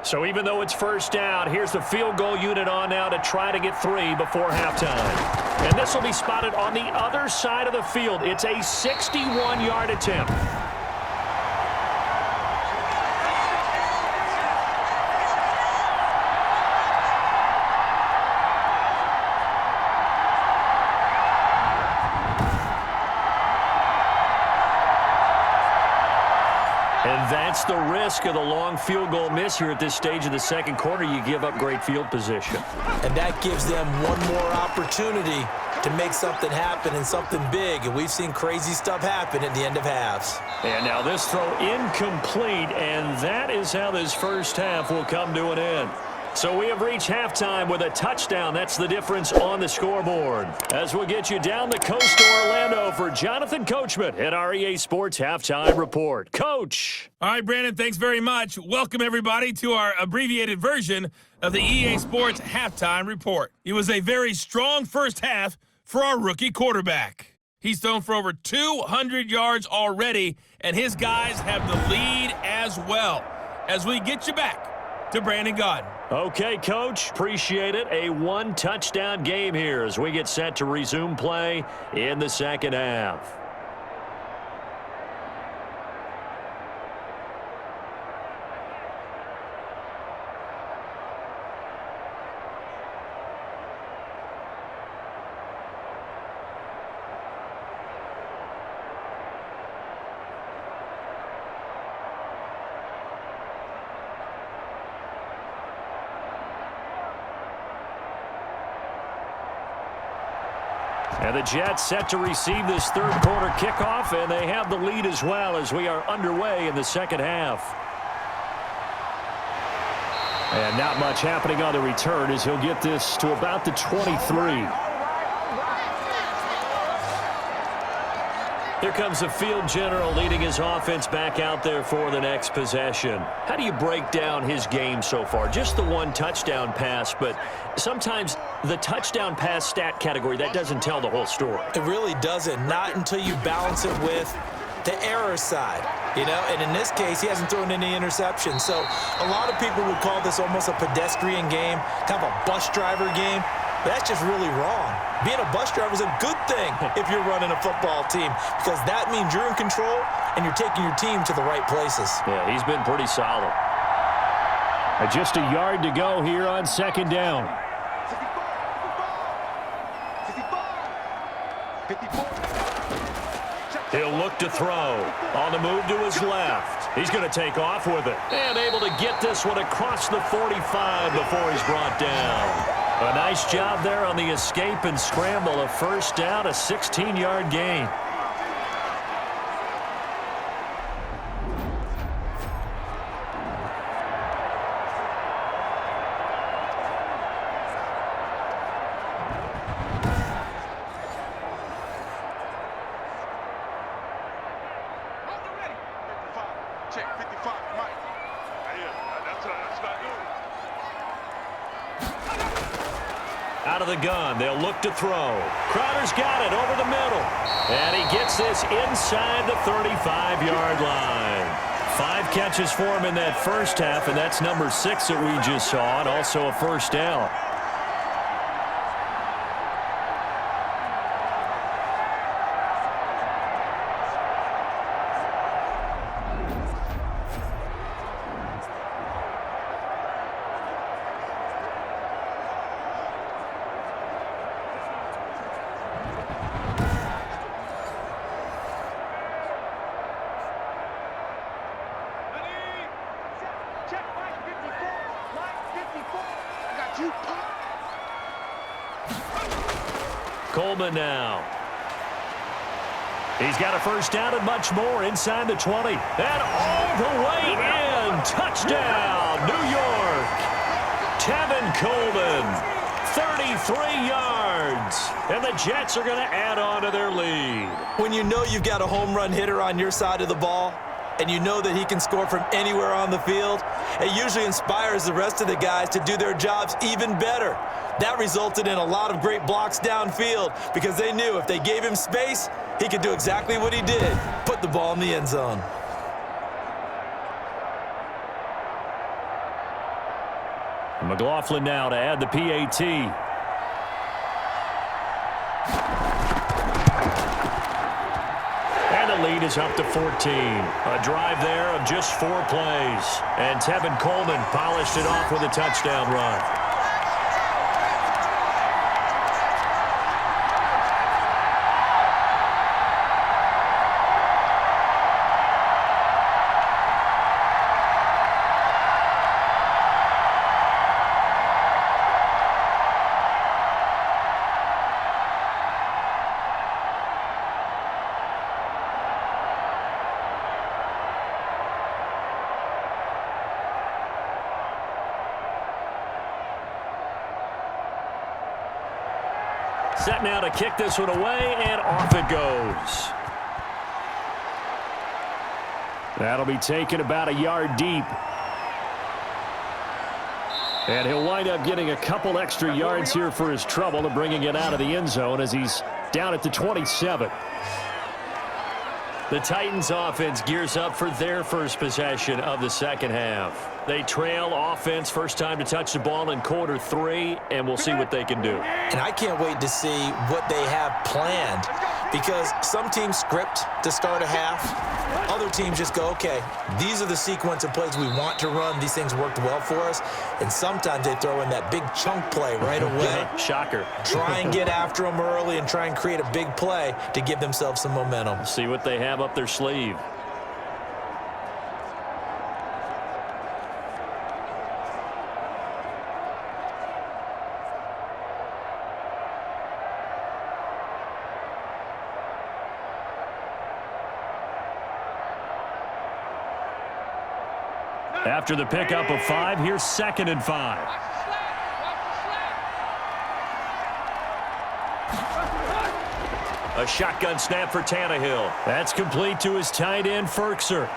So even though it's 1st down, here's the field goal unit on now to try to get 3 before halftime. And this will be spotted on the other side of the field. It's a 61-yard attempt. And that's the risk of the long field goal miss here at this stage of the 2nd quarter. You give up great field position. And that gives them one more opportunity to make something happen and something big. And we've seen crazy stuff happen at the end of halves. And now this throw incomplete, and that is how this 1st half will come to an end. So we have reached halftime with a touchdown. That's the difference on the scoreboard. As we'll get you down the coast to Orlando for Jonathan Coachman at our EA Sports Halftime Report. Coach. All right, Brandon, thanks very much. Welcome, everybody, to our abbreviated version of the EA Sports Halftime Report. It was a very strong 1st half for our rookie quarterback. He's thrown for over 200 yards already, and his guys have the lead as well. As we get you back to Brandon Gaudin. Okay, Coach. Appreciate it. A one-touchdown game here as we get set to resume play in the second half. And the Jets set to receive this third quarter kickoff, and they have the lead as well as we are underway in the second half. And not much happening on the return as he'll get this to about the 23. Here comes the field general leading his offense back out there for the next possession. How do you break down his game so far? Just the one touchdown pass, but sometimes the touchdown pass stat category, that doesn't tell the whole story. It really doesn't, not until you balance it with the error side, you know, and in this case, he hasn't thrown any interceptions. So a lot of people would call this almost a pedestrian game, kind of a bus driver game. That's just really wrong. Being a bus driver is a good thing if you're running a football team because that means you're in control and you're taking your team to the right places. Yeah, he's been pretty solid. Just a yard to go here on second down. He'll look to throw. On the move to his left. He's going to take off with it. And able to get this one across the 45 before he's brought down. A nice job there on the escape and scramble. A first down, a 16-yard gain. Check 55, Mike. That's not good. Out of the gun, they'll look to throw. Crowder's got it over the middle. And he gets this inside the 35-yard line. 5 catches for him in that first half, and that's number 6 that we just saw, and also a first down. Coleman now. He's got a first down and much more inside the 20. And all the way in. Touchdown, New York. Tevin Coleman, 33 yards. And the Jets are going to add on to their lead. When you know you've got a home run hitter on your side of the ball, and you know that he can score from anywhere on the field, it usually inspires the rest of the guys to do their jobs even better. That resulted in a lot of great blocks downfield because they knew if they gave him space, he could do exactly what he did, put the ball in the end zone. McLaughlin now to add the PAT. And the lead is up to 14. A drive there of just 4 plays. And Tevin Coleman polished it off with a touchdown run. Set now to kick this one away, and off it goes. That'll be taken about a yard deep. And he'll wind up getting a couple extra yards here for his trouble and bringing it out of the end zone as he's Down at the 27. The Titans offense gears up for their first possession of the second half. They trail offense first time to touch the ball in quarter 3, and we'll see what they can do. And I can't wait to see what they have planned, because some teams script to start a half. Other teams just go, okay, these are the sequence of plays we want to run. These things worked well for us. And sometimes they throw in that big chunk play right away. Shocker. Try and get after them early and try and create a big play to give themselves some momentum. See what they have up their sleeve. After the pickup of 5, here's 2nd and 5. A shotgun snap for Tannehill. That's complete to his tight end, Ferkser.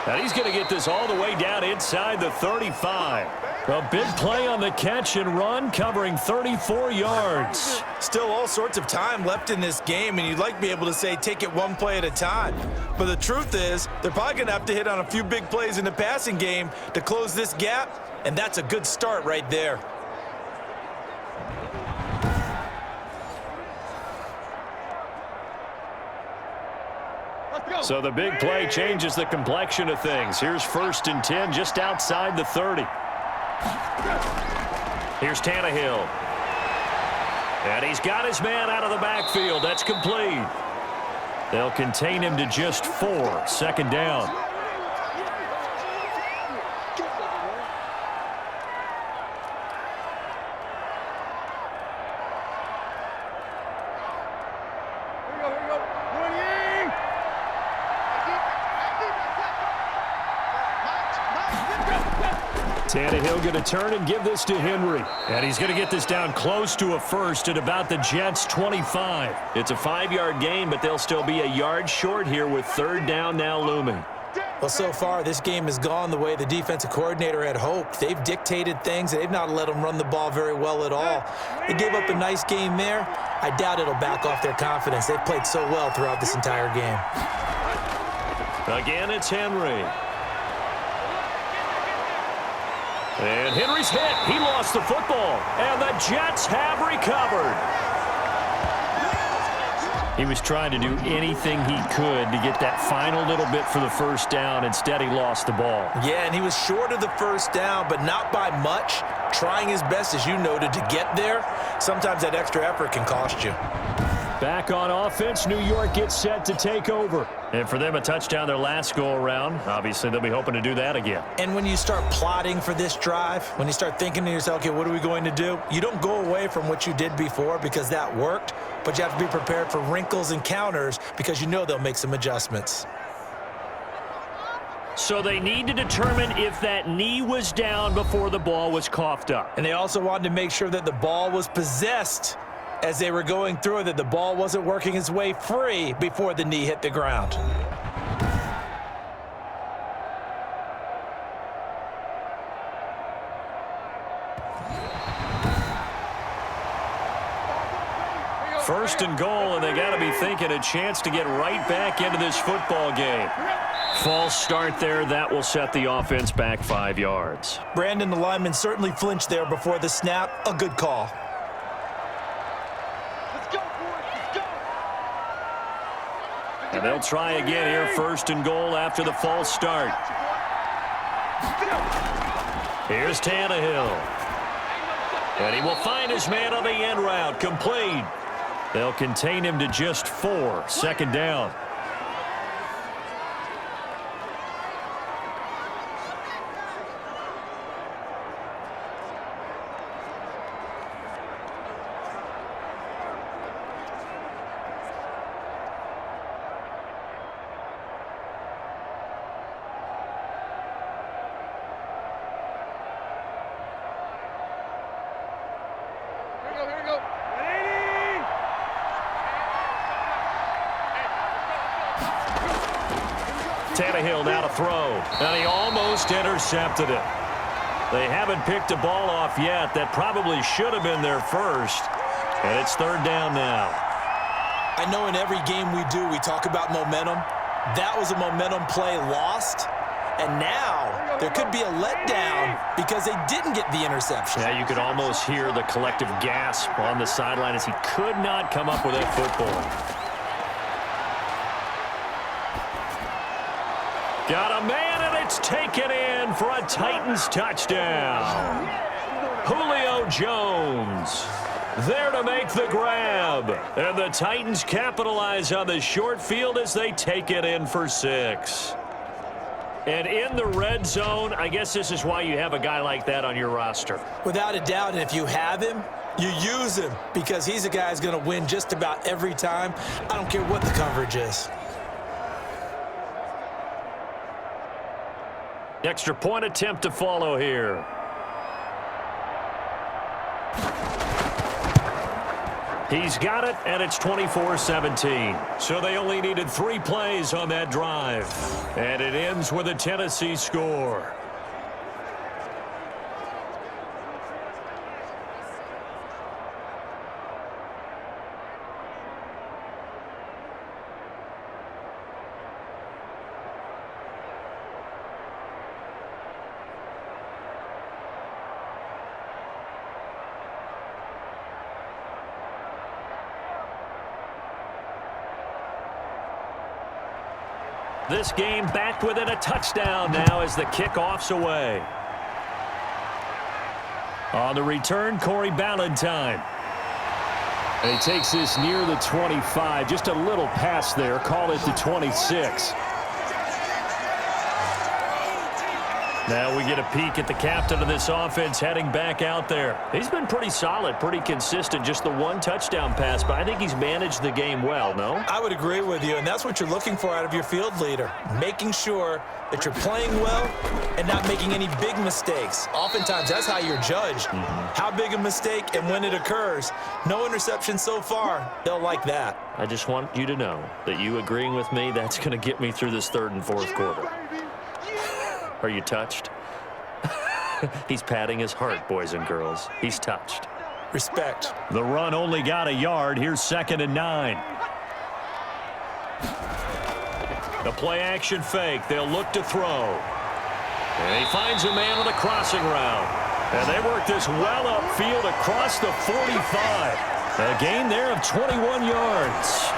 And he's going to get this all the way down inside the 35. A big play on the catch and run, covering 34 yards. Still all sorts of time left in this game, and you'd like to be able to say take it one play at a time. But the truth is, they're probably going to have to hit on a few big plays in the passing game to close this gap, and that's a good start right there. So the big play changes the complexion of things. Here's 1st and 10 just outside the 30. Here's Tannehill. And he's got his man out of the backfield. That's complete. They'll contain him to just 4. 2nd down. Tannehill going to turn and give this to Henry. And he's going to get this down close to a first at about the Jets' 25. It's a 5-yard gain, but they'll still be a yard short here with 3rd down now looming. Well, so far, this game has gone the way the defensive coordinator had hoped. They've dictated things, and they've not let them run the ball very well at all. They gave up a nice game there. I doubt it'll back off their confidence. They've played so well throughout this entire game. Again, it's Henry. And Henry's hit. He lost the football. And the Jets have recovered. He was trying to do anything he could to get that final little bit for the first down. Instead, he lost the ball. Yeah, and he was short of the first down, but not by much. Trying his best, as you noted, to get there. Sometimes that extra effort can cost you. Back on offense, New York gets set to take over. And for them, a touchdown their last go-around. Obviously, they'll be hoping to do that again. And when you start plotting for this drive, when you start thinking to yourself, okay, what are we going to do? You don't go away from what you did before because that worked, but you have to be prepared for wrinkles and counters because you know they'll make some adjustments. So they need to determine if that knee was down before the ball was coughed up. And they also wanted to make sure that the ball was possessed as they were going through it, that the ball wasn't working its way free before the knee hit the ground. First and goal, and they got to be thinking a chance to get right back into this football game. False start there. That will set the offense back 5 yards. Brandon, the lineman, certainly flinched there before the snap. A good call. And they'll try again here, 1st and goal after the false start. Here's Tannehill. And he will find his man on the end route, complete. They'll contain him to just 4, 2nd down. Tannehill now to throw, and he almost intercepted it. They haven't picked a ball off yet. That probably should have been their first, and it's 3rd down now. I know in every game we do, we talk about momentum. That was a momentum play lost. And now there could be a letdown because they didn't get the interception. Yeah, you could almost hear the collective gasp on the sideline as he could not come up with that football. Got a man, and it's taken in for a Titans touchdown. Julio Jones there to make the grab. And the Titans capitalize on the short field as they take it in for 6. And in the red zone, I guess this is why you have a guy like that on your roster. Without a doubt, and if you have him, you use him because he's a guy who's going to win just about every time. I don't care what the coverage is. Extra point attempt to follow here. He's got it, and it's 24-17. So they only needed 3 plays on that drive. And it ends with a Tennessee score. This game back within a touchdown now as the kickoff's away. On the return, Corey Ballantyne. And he takes this near the 25. Just a little pass there. Call it the 26. Now we get a peek at the captain of this offense heading back out there. He's been pretty solid, pretty consistent. Just the 1 touchdown pass, but I think he's managed the game well, no? I would agree with you, and that's what you're looking for out of your field leader. Making sure that you're playing well and not making any big mistakes. Oftentimes, that's how you're judged. How big a mistake and when it occurs. No interception so far. They'll like that. I just want you to know that you agreeing with me, that's going to get me through this 3rd and 4th quarter. Are you touched? He's patting his heart, boys and girls. He's touched. Respect. The run only got a yard. Here's 2nd and 9. The play action fake. They'll look to throw. And he finds a man on the crossing route. And they work this well upfield across the 45. A gain there of 21 yards.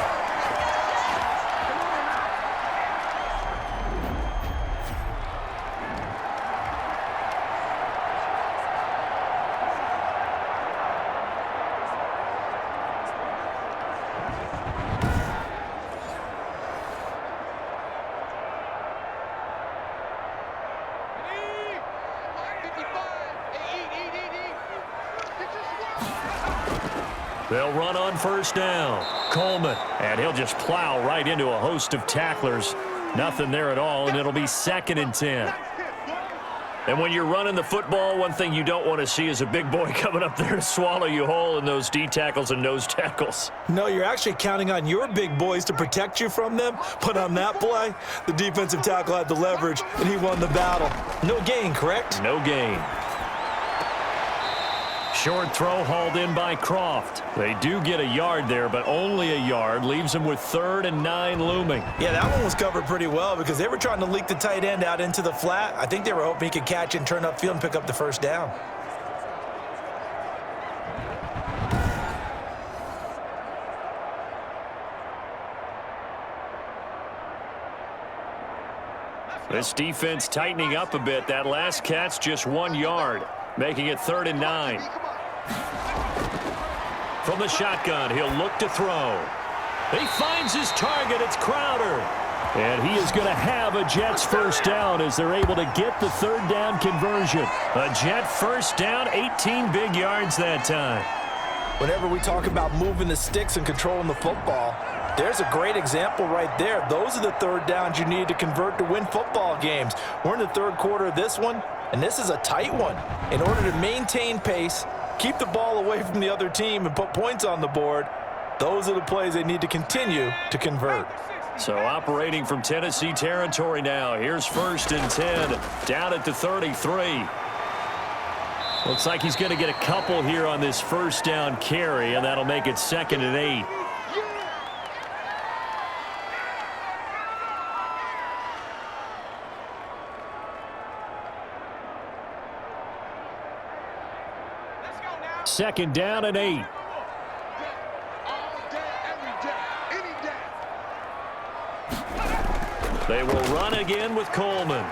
They'll run on 1st down. Coleman, and he'll just plow right into a host of tacklers. Nothing there at all, and it'll be 2nd and 10. And when you're running the football, one thing you don't want to see is a big boy coming up there to swallow you whole in those D tackles and nose tackles. No, you're actually counting on your big boys to protect you from them. But on that play, the defensive tackle had the leverage, and he won the battle. No gain, correct? No gain. Short throw hauled in by Croft. They do get a yard there, but only a yard. Leaves them with 3rd and 9 looming. Yeah, that one was covered pretty well because they were trying to leak the tight end out into the flat. I think they were hoping he could catch and turn upfield and pick up the 1st down. This defense tightening up a bit. That last catch just 1 yard, making it 3rd and 9. From the shotgun, he'll look to throw. He finds his target. It's Crowder. And he is going to have a Jets 1st down as they're able to get the 3rd down conversion. A Jet 1st down, 18 big yards that time. Whenever we talk about moving the sticks and controlling the football, there's a great example right there. Those are the 3rd downs you need to convert to win football games. We're in the 3rd quarter of this one, and this is a tight one. In order to maintain pace, keep the ball away from the other team, and put points on the board, those are the plays they need to continue to convert. So operating from Tennessee territory now. Here's 1st and 10, down at the 33. Looks like he's going to get a couple here on this 1st down carry, and that'll make it 2nd and 8. 2nd down and 8. All day, every day, any day. They will run again with Coleman.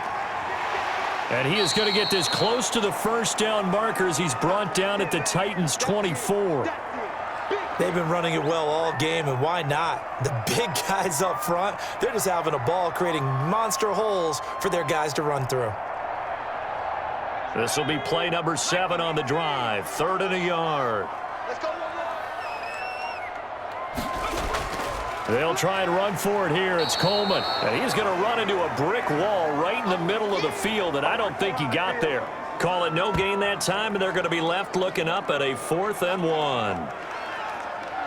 And he is going to get this close to the first down markers. He's brought down at the Titans' 24. They've been running it well all game, and why not? The big guys up front, they're just having a ball creating monster holes for their guys to run through. This will be play number 7 on the drive. 3rd and a yard. Let's go. They'll try and run for it here. It's Coleman. And he's going to run into a brick wall right in the middle of the field, and I don't think he got there. Call it no gain that time, and they're going to be left looking up at a 4th and 1.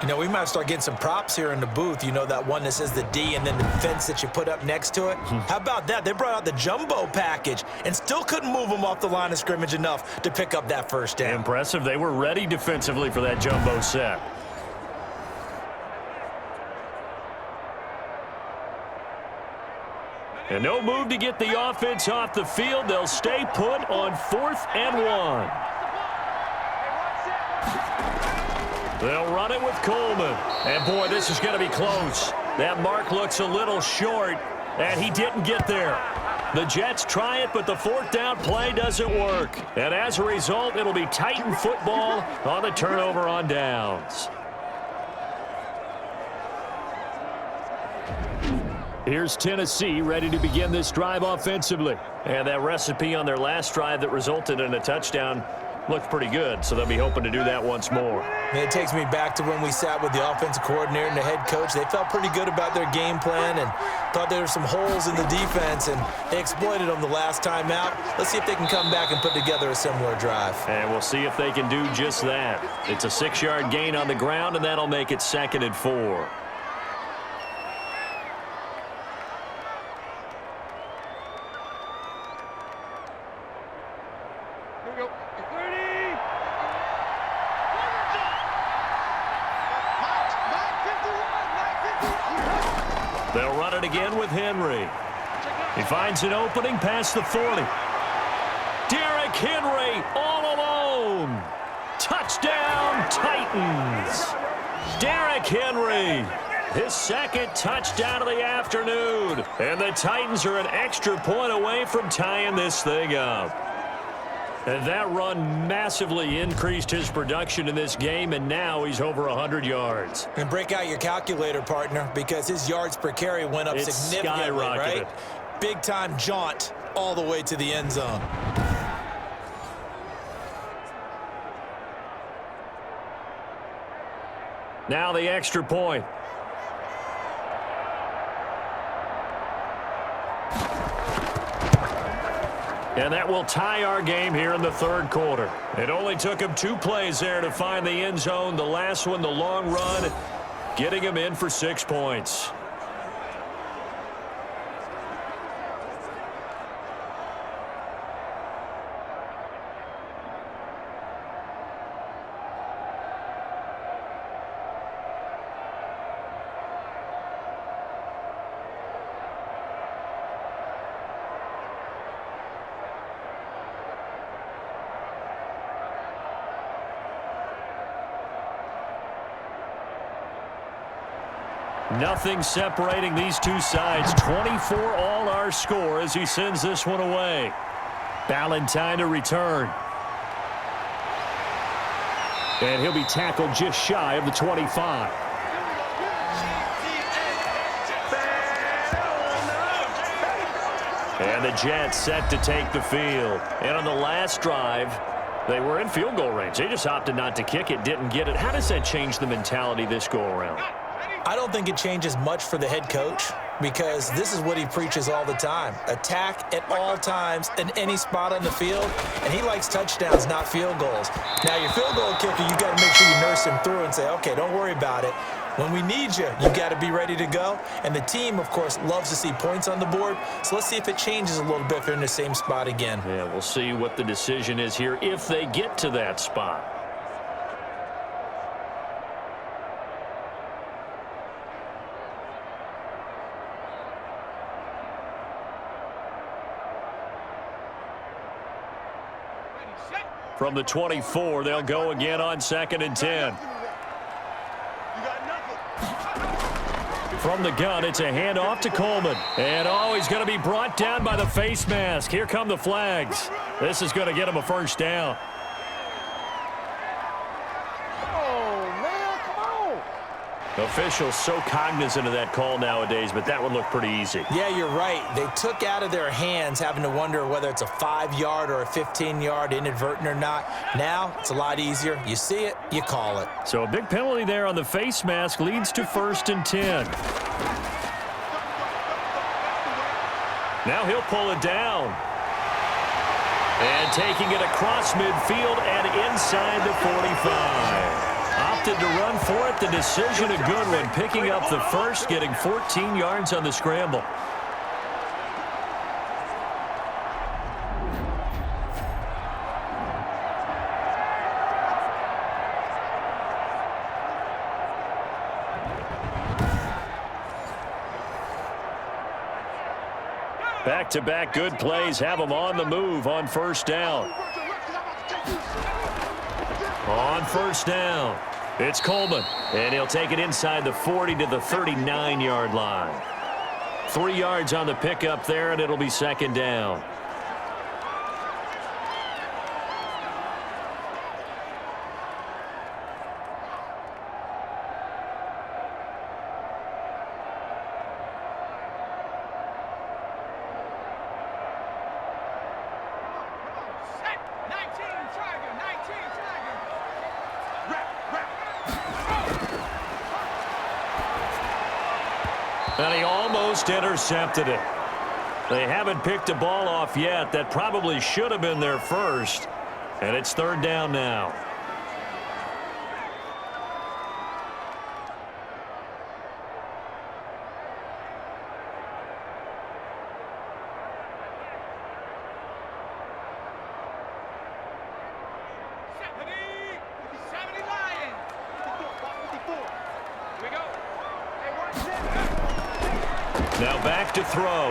You know, we might start getting some props here in the booth. You know, that one that says the D and then the fence that you put up next to it? How about that? They brought out the jumbo package and still couldn't move them off the line of scrimmage enough to pick up that first down. Impressive. They were ready defensively for that jumbo set. And no move to get the offense off the field. They'll stay put on 4th and 1. They'll run it with Coleman. And, boy, this is going to be close. That mark looks a little short, and he didn't get there. The Jets try it, but the 4th down play doesn't work. And as a result, it'll be Titan football on the turnover on downs. Here's Tennessee ready to begin this drive offensively. And that recipe on their last drive that resulted in a touchdown looked pretty good, so they'll be hoping to do that once more. And it takes me back to when we sat with the offensive coordinator and the head coach. They felt pretty good about their game plan and thought there were some holes in the defense, and they exploited them the last time out. Let's see if they can come back and put together a similar drive. And we'll see if they can do just that. It's a 6-yard gain on the ground, and that'll make it 2nd and 4. They'll run it again with Henry. He finds an opening past the 40. Derrick Henry all alone. Touchdown, Titans. Derrick Henry, his 2nd touchdown of the afternoon. And the Titans are an extra point away from tying this thing up. And that run massively increased his production in this game, and now he's over 100 yards. And break out your calculator, partner, because his yards per carry went up significantly, right? Big-time jaunt all the way to the end zone. Now the extra point. And that will tie our game here in the 3rd quarter. It only took him 2 plays there to find the end zone. The last one, the long run, getting him in for 6 points. Nothing separating these two sides. 24 all our score as he sends this one away. Ballantyne to return. And he'll be tackled just shy of the 25. And the Jets set to take the field. And on the last drive, they were in field goal range. They just opted not to kick it, didn't get it. How does that change the mentality this go-around? I don't think it changes much for the head coach because this is what he preaches all the time. Attack at all times in any spot on the field, and he likes touchdowns, not field goals. Now, your field goal kicker, you got to make sure you nurse him through and say, okay, don't worry about it. When we need you, you got to be ready to go. And the team, of course, loves to see points on the board. So let's see if it changes a little bit if they're in the same spot again. Yeah, we'll see what the decision is here if they get to that spot. From the 24, they'll go again on 2nd and 10. From the gun, it's a handoff to Coleman. And, he's going to be brought down by the face mask. Here come the flags. This is going to get him a first down. Officials so cognizant of that call nowadays, but that one looked pretty easy. Yeah, you're right. They took out of their hands having to wonder whether it's a 5-yard or a 15-yard inadvertent or not. Now, it's a lot easier. You see it, you call it. So a big penalty there on the face mask leads to 1st and 10. Now he'll pull it down. And taking it across midfield and inside the 45. Opted to run for it. The decision a good one. Picking up the first, getting 14 yards on the scramble. Back-to-back good plays have them on the move on 1st down. On 1st down, it's Coleman, and he'll take it inside the 40 to the 39-yard line. 3 yards on the pickup there, and it'll be 2nd down. And he almost intercepted it. They haven't picked a ball off yet. That probably should have been their first. And it's 3rd down now. Now back to throw.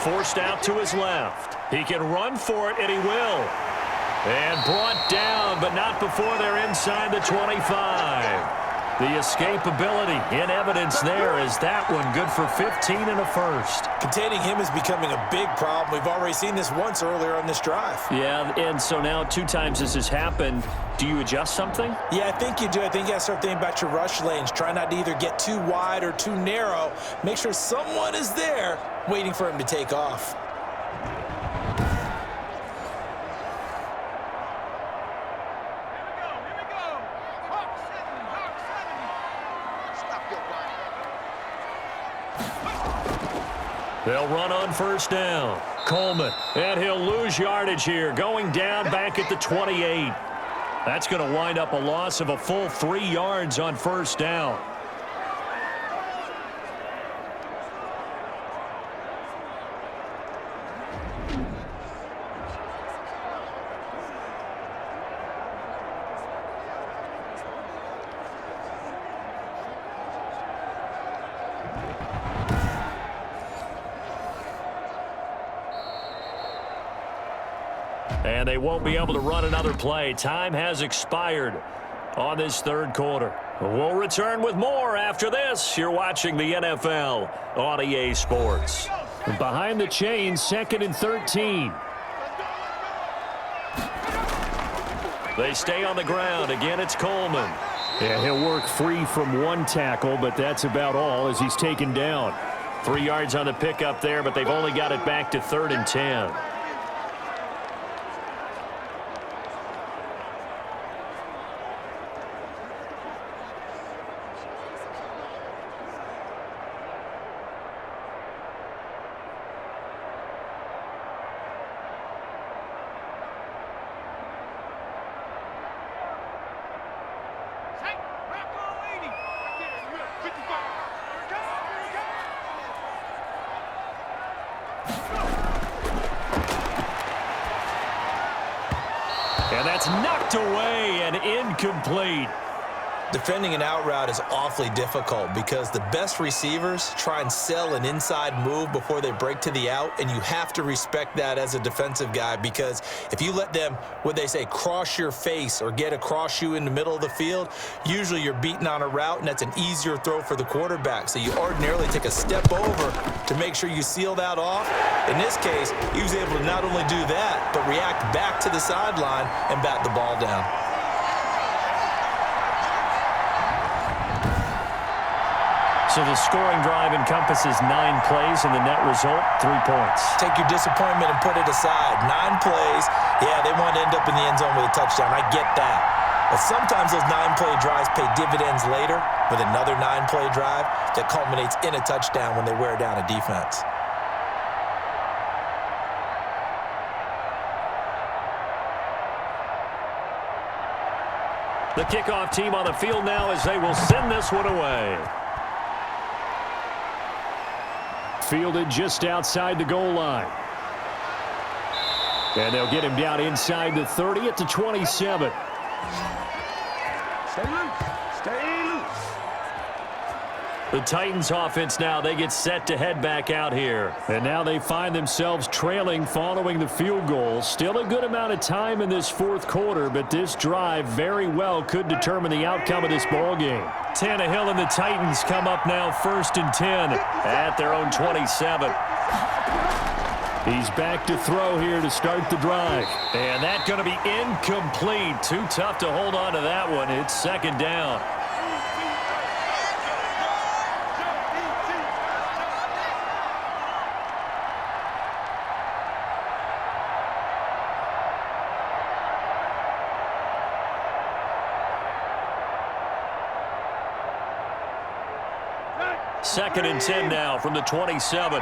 Forced out to his left. He can run for it, and he will. And brought down, but not before they're inside the 25. The escapability in evidence there is that one good for 15 and a first. Containing him is becoming a big problem. We've already seen this once earlier on this drive. Yeah, and so now 2 times this has happened. Do you adjust something? Yeah, I think you do. I think you got to start thinking about your rush lanes. Try not to either get too wide or too narrow. Make sure someone is there waiting for him to take off. They'll run on 1st down. Coleman, and he'll lose yardage here, going down back at the 28. That's going to wind up a loss of a full 3 yards on 1st down. And they won't be able to run another play. Time has expired on this 3rd quarter. We'll return with more after this. You're watching the NFL on EA Sports. Behind the chains, 2nd and 13. They stay on the ground. Again, it's Coleman. And he'll work free from 1 tackle, but that's about all as he's taken down. 3 yards on the pickup there, but they've only got it back to 3rd and 10. And that's knocked away and incomplete. Defending an out route is awfully difficult because the best receivers try and sell an inside move before they break to the out, and you have to respect that as a defensive guy, because if you let them, what they say, cross your face or get across you in the middle of the field, usually you're beaten on a route, and that's an easier throw for the quarterback. So you ordinarily take a step over to make sure you seal that off. In this case, he was able to not only do that, but react back to the sideline and bat the ball down. So the scoring drive encompasses 9 plays, and the net result, 3 points. Take your disappointment and put it aside. 9 plays, yeah, they want to end up in the end zone with a touchdown. I get that. But sometimes those 9-play drives pay dividends later with another 9-play drive that culminates in a touchdown when they wear down a defense. The kickoff team on the field now as they will send this one away. Fielded just outside the goal line. And they'll get him down inside the 30 at the 27. Stay loose. Stay loose. The Titans offense now, they get set to head back out here. And now they find themselves trailing following the field goal. Still a good amount of time in this fourth quarter, but this drive very well could determine the outcome of this ball game. Tannehill and the Titans come up now 1st and 10 at their own 27. He's back to throw here to start the drive. And that's going to be incomplete. Too tough to hold on to that one. It's 2nd down. Second and 10 now from the 27.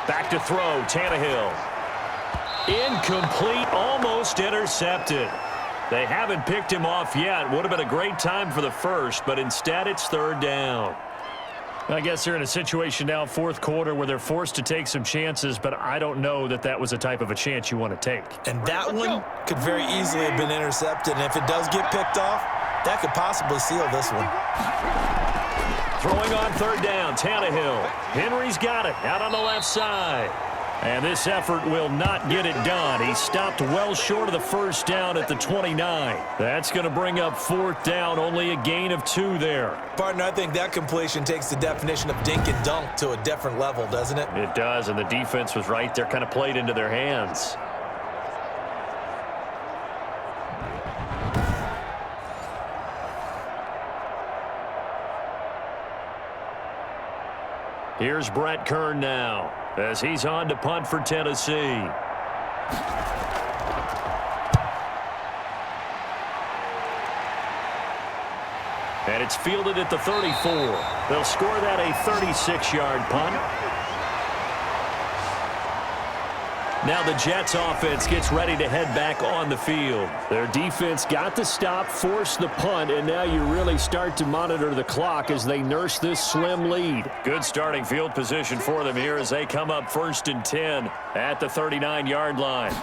Back to throw, Tannehill. Incomplete, almost intercepted. They haven't picked him off yet. Would have been a great time for the first, but instead it's 3rd down. I guess they're in a situation now, fourth quarter, where they're forced to take some chances, but I don't know that that was a type of a chance you want to take. And that one could very easily have been intercepted, and if it does get picked off, that could possibly seal this one. Throwing on 3rd down, Tannehill. Henry's got it out on the left side. And this effort will not get it done. He stopped well short of the 1st down at the 29. That's going to bring up 4th down, only a gain of 2 there. Partner, I think that completion takes the definition of dink and dunk to a different level, doesn't it? It does, and the defense was right there, kind of played into their hands. Here's Brett Kern now as he's on to punt for Tennessee. And it's fielded at the 34. They'll score that a 36-yard punt. Now the Jets offense gets ready to head back on the field. Their defense got the stop, forced the punt, and now you really start to monitor the clock as they nurse this slim lead. Good starting field position for them here as they come up 1st and 10 at the 39-yard line.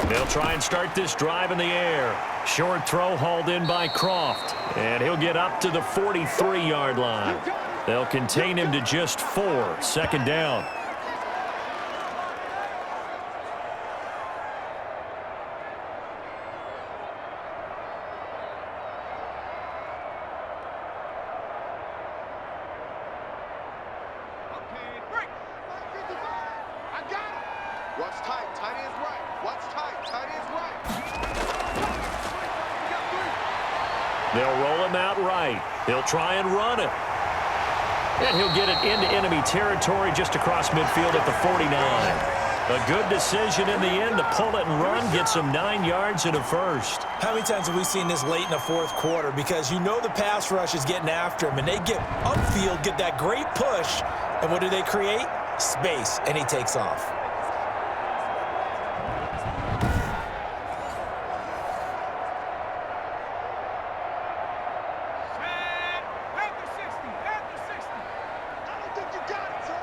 They'll try and start this drive in the air. Short throw hauled in by Croft, and he'll get up to the 43-yard line. They'll contain him to just 4, 2nd down. Watch tight, tight ends right. Watch tight, tight ends right. They'll roll him out right. They'll try and run it. And he'll get it into enemy territory just across midfield at the 49. A good decision in the end to pull it and run, get some 9 yards and a first. How many times have we seen this late in the fourth quarter? Because you know the pass rush is getting after him, and they get upfield, get that great push, and what do they create? Space, and he takes off. I don't think you got it, son.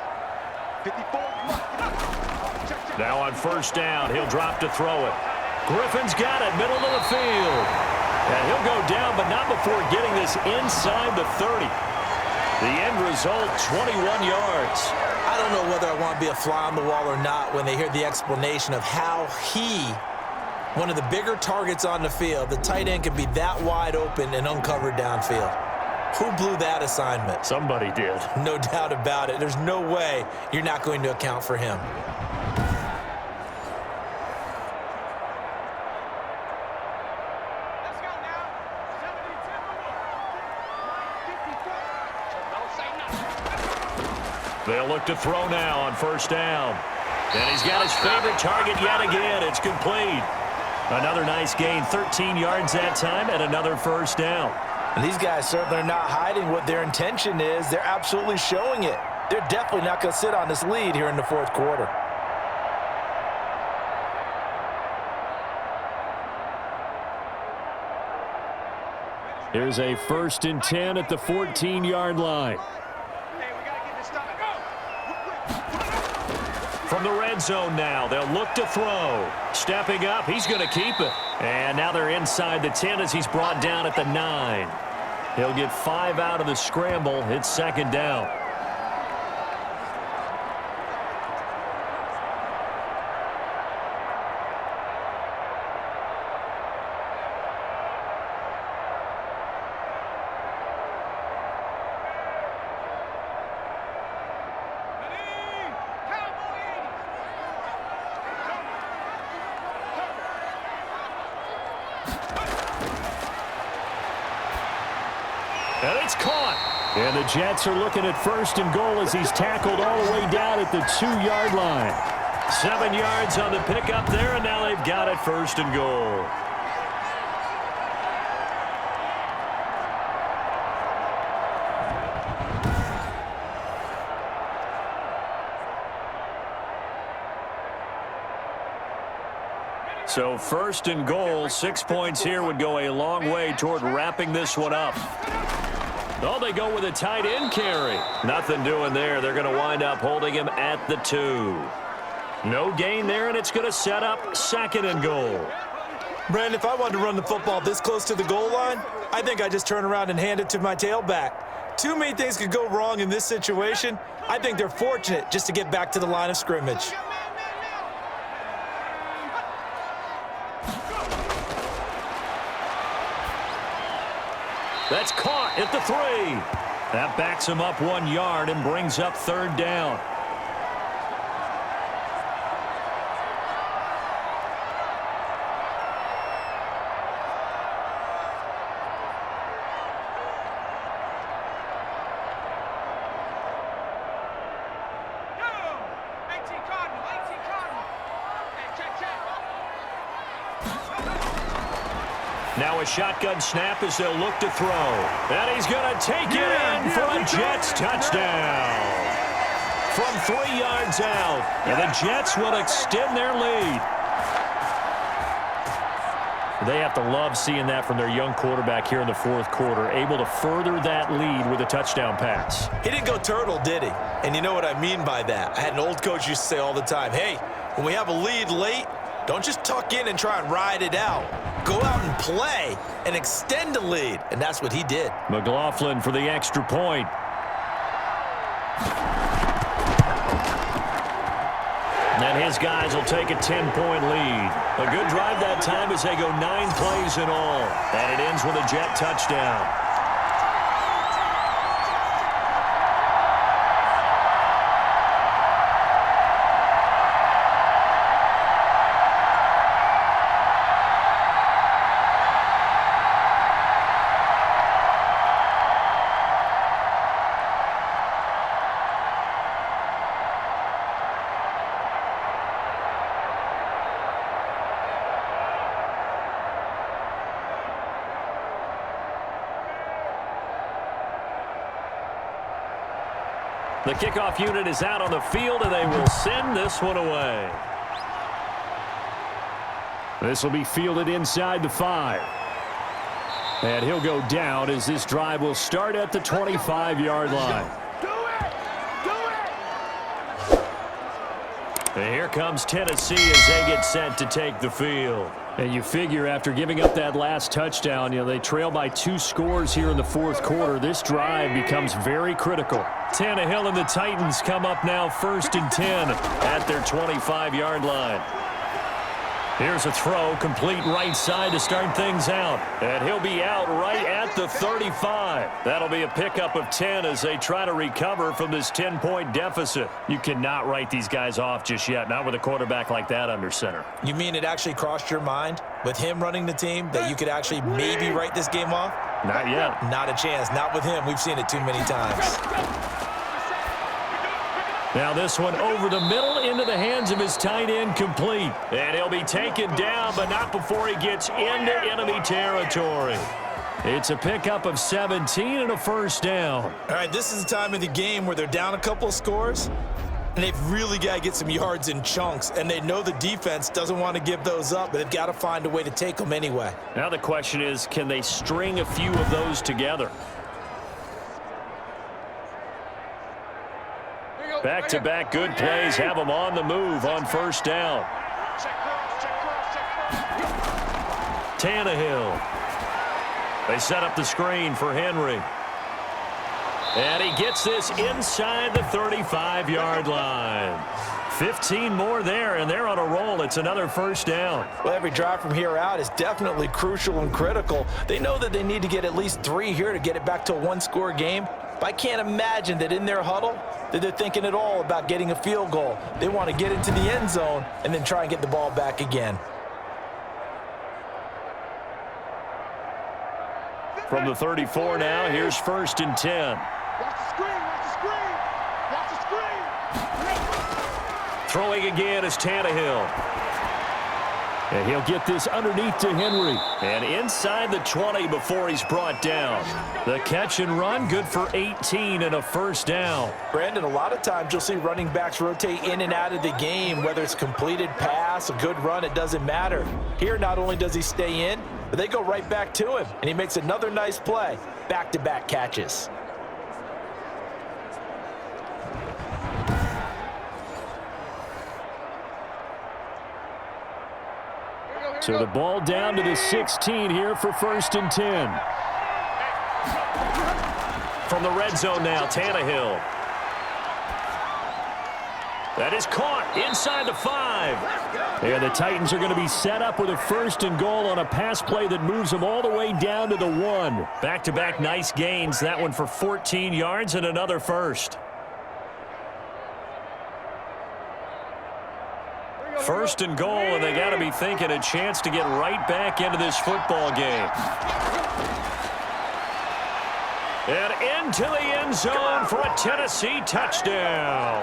54. Now on first down, he'll drop to throw it. Griffin's got it, middle of the field. And he'll go down, but not before getting this inside the 30. The end result, 21 yards. I don't know whether I want to be a fly on the wall or not when they hear the explanation of how one of the bigger targets on the field, the tight end, can be that wide open and uncovered downfield. Who blew that assignment? Somebody did. No doubt about it. There's no way you're not going to account for him. Let's go now. 72. They'll look to throw now on first down. And he's got his favorite target yet again. It's complete. Another nice gain, 13 yards that time, and another first down. And these guys certainly are not hiding what their intention is. They're absolutely showing it. They're definitely not going to sit on this lead here in the fourth quarter. Here's a 1st and 10 at the 14-yard line. Hey, we got to get this stuff. Go! From the red zone now, they'll look to throw. Stepping up, he's going to keep it. And now they're inside the 10 as he's brought down at the 9. He'll get 5 out of the scramble. It's second down. And it's caught. And the Jets are looking at 1st and goal as he's tackled all the way down at the 2-yard line. 7 yards on the pickup there, and now they've got it 1st and goal. So 1st and goal, 6 points here would go a long way toward wrapping this one up. Oh, they go with a tight end carry. Nothing doing there. They're going to wind up holding him at the 2. No gain there, and it's going to set up 2nd and goal. Brandon, if I wanted to run the football this close to the goal line, I think I just turn around and hand it to my tailback. Too many things could go wrong in this situation. I think they're fortunate just to get back to the line of scrimmage. That's caught at the 3. That backs him up 1 yard and brings up 3rd down. Now a shotgun snap as they'll look to throw. And he's going to take it in for a Jets touchdown. From 3 yards out. And the Jets will extend their lead. They have to love seeing that from their young quarterback here in the fourth quarter, able to further that lead with a touchdown pass. He didn't go turtle, did he? And you know what I mean by that. I had an old coach used to say all the time, hey, when we have a lead late, don't just tuck in and try and ride it out. Go out and play and extend the lead. And that's what he did. McLaughlin for the extra point. And his guys will take a 10-point lead. A good drive that time as they go 9 plays in all. And it ends with a Jet touchdown. The kickoff unit is out on the field, and they will send this one away. This will be fielded inside the 5. And he'll go down as this drive will start at the 25-yard line. And here comes Tennessee as they get set to take the field. And you figure after giving up that last touchdown, they trail by 2 scores here in the fourth quarter. This drive becomes very critical. Tannehill and the Titans come up now 1st and 10 at their 25-yard line. Here's a throw, complete right side to start things out. And he'll be out right at the 35. That'll be a pickup of 10 as they try to recover from this 10-point deficit. You cannot write these guys off just yet, not with a quarterback like that under center. You mean it actually crossed your mind with him running the team that you could actually maybe write this game off? Not yet. Not a chance. Not with him. We've seen it too many times. Now this one over the middle into the hands of his tight end, complete. And he'll be taken down, but not before he gets into enemy territory. It's a pickup of 17 and a first down. All right, this is the time of the game where they're down a couple of scores, and they've really got to get some yards in chunks, and they know the defense doesn't want to give those up, but they've got to find a way to take them anyway. Now the question is, can they string a few of those together? Back-to-back good plays have them on the move on first down. Tannehill. They set up the screen for Henry. And he gets this inside the 35-yard line. 15 more there, and they're on a roll. It's another first down. Well, every drive from here out is definitely crucial and critical. They know that they need to get at least 3 here to get it back to a 1-score game. But I can't imagine that in their huddle that they're thinking at all about getting a field goal. They want to get into the end zone and then try and get the ball back again. From the 34 now, here's 1st and 10. Watch the screen, watch the screen. Watch the screen. Throwing again is Tannehill. And he'll get this underneath to Henry. And inside the 20 before he's brought down. The catch and run, good for 18 and a first down. Brandon, a lot of times you'll see running backs rotate in and out of the game, whether it's completed pass, a good run, it doesn't matter. Here, not only does he stay in, but they go right back to him, and he makes another nice play. Back-to-back catches. So the ball down to the 16 here for 1st and 10. From the red zone now, Tannehill. That is caught inside the 5. And the Titans are going to be set up with a 1st and goal on a pass play that moves them all the way down to the 1. Back-to-back nice gains. That one for 14 yards and another first. 1st and goal, and they got to be thinking a chance to get right back into this football game. And into the end zone for a Tennessee touchdown.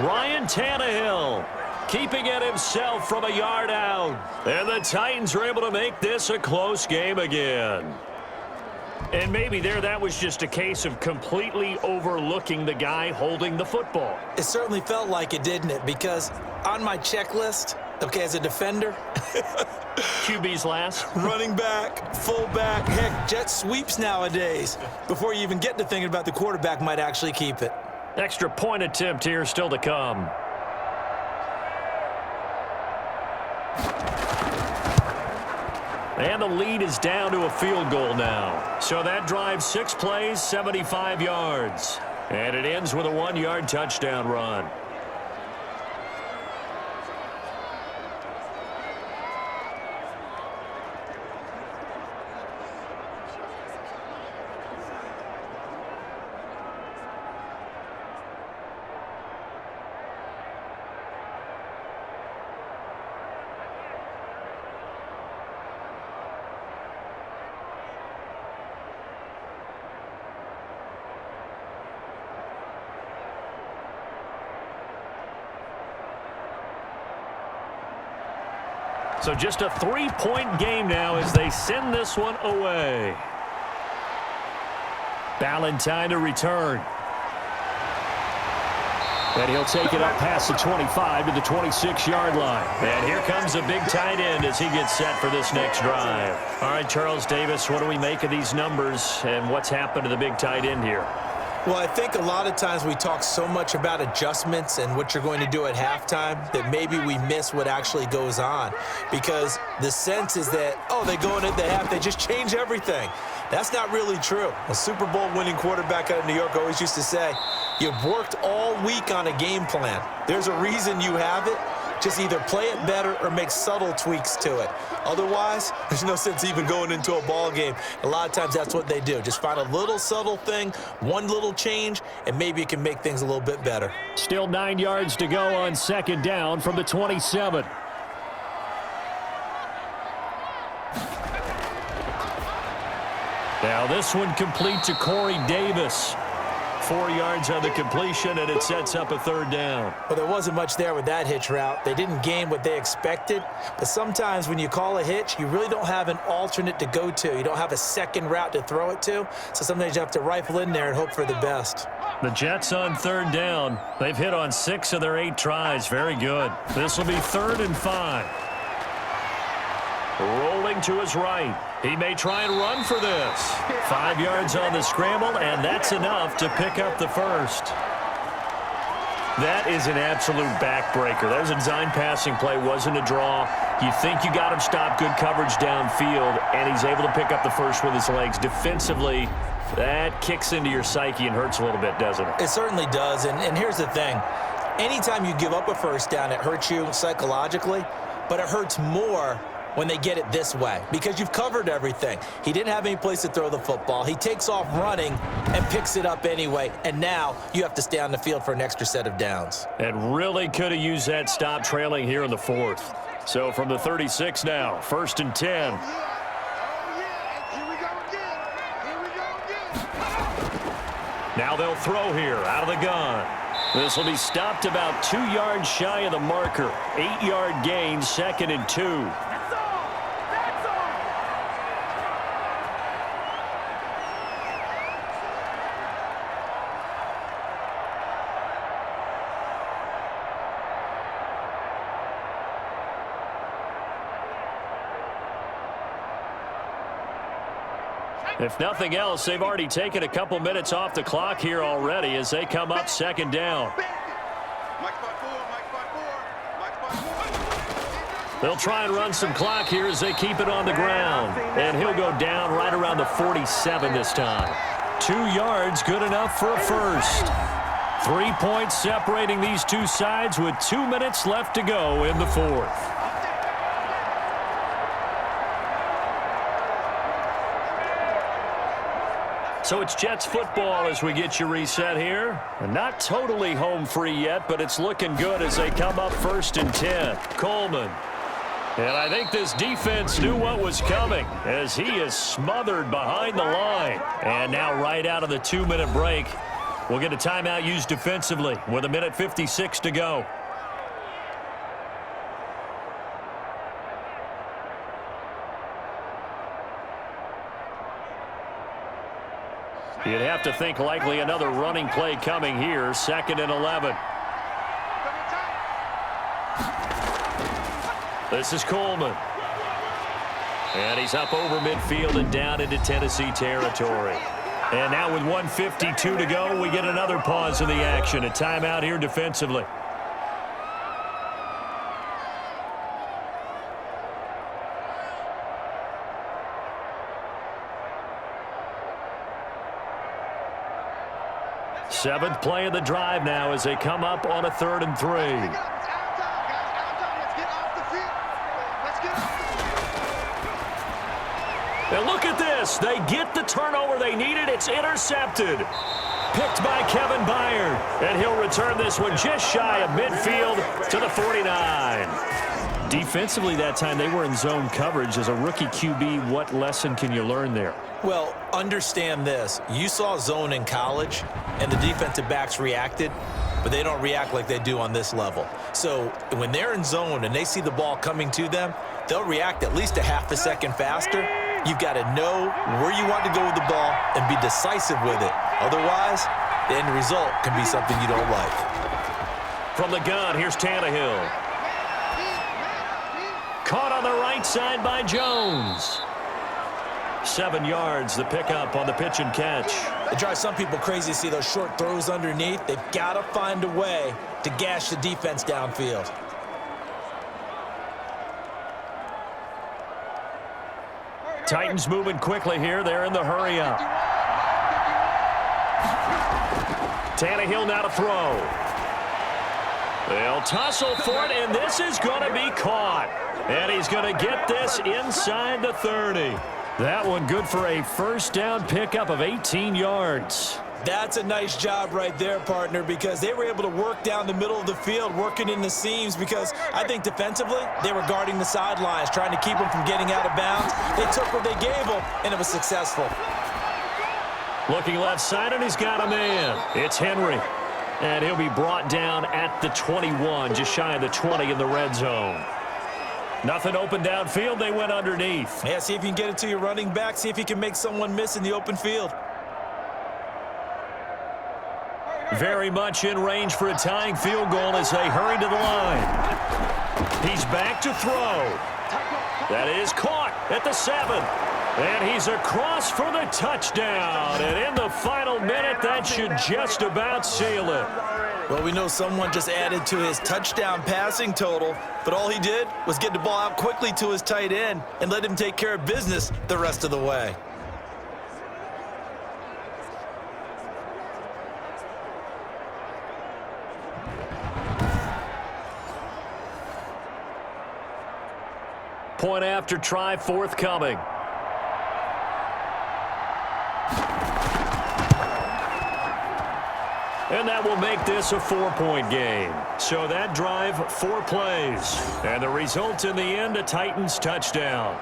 Ryan Tannehill keeping it himself from a yard out. And the Titans are able to make this a close game again. And maybe that was just a case of completely overlooking the guy holding the football. It certainly felt like it, didn't it? Because on my checklist, okay, as a defender, QB's last. running back, fullback, heck, jet sweeps nowadays. Before you even get to thinking about the quarterback might actually keep it. Extra point attempt here still to come. And the lead is down to a field goal now. So that drives 6 plays, 75 yards. And it ends with a 1-yard touchdown run. So just a 3-point game now as they send this one away. Ballantyne to return. And he'll take it up past the 25 to the 26-yard line. And here comes a big tight end as he gets set for this next drive. All right, Charles Davis, what do we make of these numbers and what's happened to the big tight end here? Well, I think a lot of times we talk so much about adjustments and what you're going to do at halftime that maybe we miss what actually goes on, because the sense is that, oh, they go into the half, they just change everything. That's not really true. A Super Bowl winning quarterback out of New York always used to say, you've worked all week on a game plan. There's a reason you have it. Just either play it better or make subtle tweaks to it. Otherwise, there's no sense even going into a ball game. A lot of times that's what they do. Just find a little subtle thing, one little change, and maybe it can make things a little bit better. Still 9 yards to go on second down from the 27. Now this one complete to Corey Davis. 4 yards on the completion, and it sets up a third down. Well, there wasn't much there with that hitch route. They didn't gain what they expected, but sometimes when you call a hitch, you really don't have an alternate to go to. You don't have a second route to throw it to, so sometimes you have to rifle in there and hope for the best. The Jets on third down. They've hit on 6 of their 8 tries. Very good. This will be 3rd and 5. Rolling to his right. He may try and run for this. 5 yards on the scramble, and that's enough to pick up the first. That is an absolute backbreaker. That was a design passing play, wasn't a draw. You think you got him stopped, good coverage downfield, and he's able to pick up the first with his legs. Defensively, that kicks into your psyche and hurts a little bit, doesn't it? It certainly does, and here's the thing. Anytime you give up a first down, it hurts you psychologically, but it hurts more when they get it this way, because you've covered everything. He didn't have any place to throw the football. He takes off running and picks it up anyway, and now you have to stay on the field for an extra set of downs. And really could have used that stop trailing here in the 4th. So from the 36 now, 1st and 10. Now they'll throw here out of the gun. This will be stopped about 2 yards shy of the marker. 8-yard gain, 2nd and 2. If nothing else, they've already taken a couple minutes off the clock here already as they come up 2nd down. They'll try and run some clock here as they keep it on the ground. And he'll go down right around the 47 this time. 2 yards, good enough for a first. 3 points separating these two sides with 2 minutes left to go in the 4th. So it's Jets football as we get you reset here. And not totally home free yet, but it's looking good as they come up 1st and 10. Coleman. And I think this defense knew what was coming as he is smothered behind the line. And now right out of the 2-minute break, we'll get a timeout used defensively with 1:56 to go. You'd have to think likely another running play coming here. 2nd and 11. This is Coleman. And he's up over midfield and down into Tennessee territory. And now with 1:52 to go, we get another pause in the action. A timeout here defensively. Seventh play of the drive now as they come up on a 3rd and 3. And look at this. They get the turnover they needed. It's intercepted. Picked by Kevin Byard. And he'll return this one just shy of midfield to the 49. Defensively that time, they were in zone coverage. As a rookie QB, what lesson can you learn there? Well, understand this. You saw zone in college, and the defensive backs reacted, but they don't react like they do on this level. So when they're in zone and they see the ball coming to them, they'll react at least a half a second faster. You've got to know where you want to go with the ball and be decisive with it. Otherwise, the end result can be something you don't like. From the gun, here's Tannehill. Caught on the right side by Jones. 7 yards, the pickup on the pitch and catch. It drives some people crazy to see those short throws underneath. They've got to find a way to gash the defense downfield. Titans moving quickly here. They're in the hurry up. Tannehill now to throw. They'll tussle for it, and this is going to be caught. And he's going to get this inside the 30. That one good for a first down pickup of 18 yards. That's a nice job right there, partner, because they were able to work down the middle of the field, working in the seams, because I think defensively, they were guarding the sidelines, trying to keep them from getting out of bounds. They took what they gave them, and it was successful. Looking left side, and he's got a man. It's Henry. And he'll be brought down at the 21, just shy of the 20 in the red zone. Nothing open downfield. They went underneath. Yeah, see if you can get it to your running back. See if you can make someone miss in the open field. Very much in range for a tying field goal as they hurry to the line. He's back to throw. That is caught at the 7. And he's across for the touchdown. And in the final minute, that should just about seal it. Well, we know someone just added to his touchdown passing total, but all he did was get the ball out quickly to his tight end and let him take care of business the rest of the way. Point after try forthcoming. And that will make this a 4-point game. So that drive, 4 plays. And the result in the end, a Titans touchdown.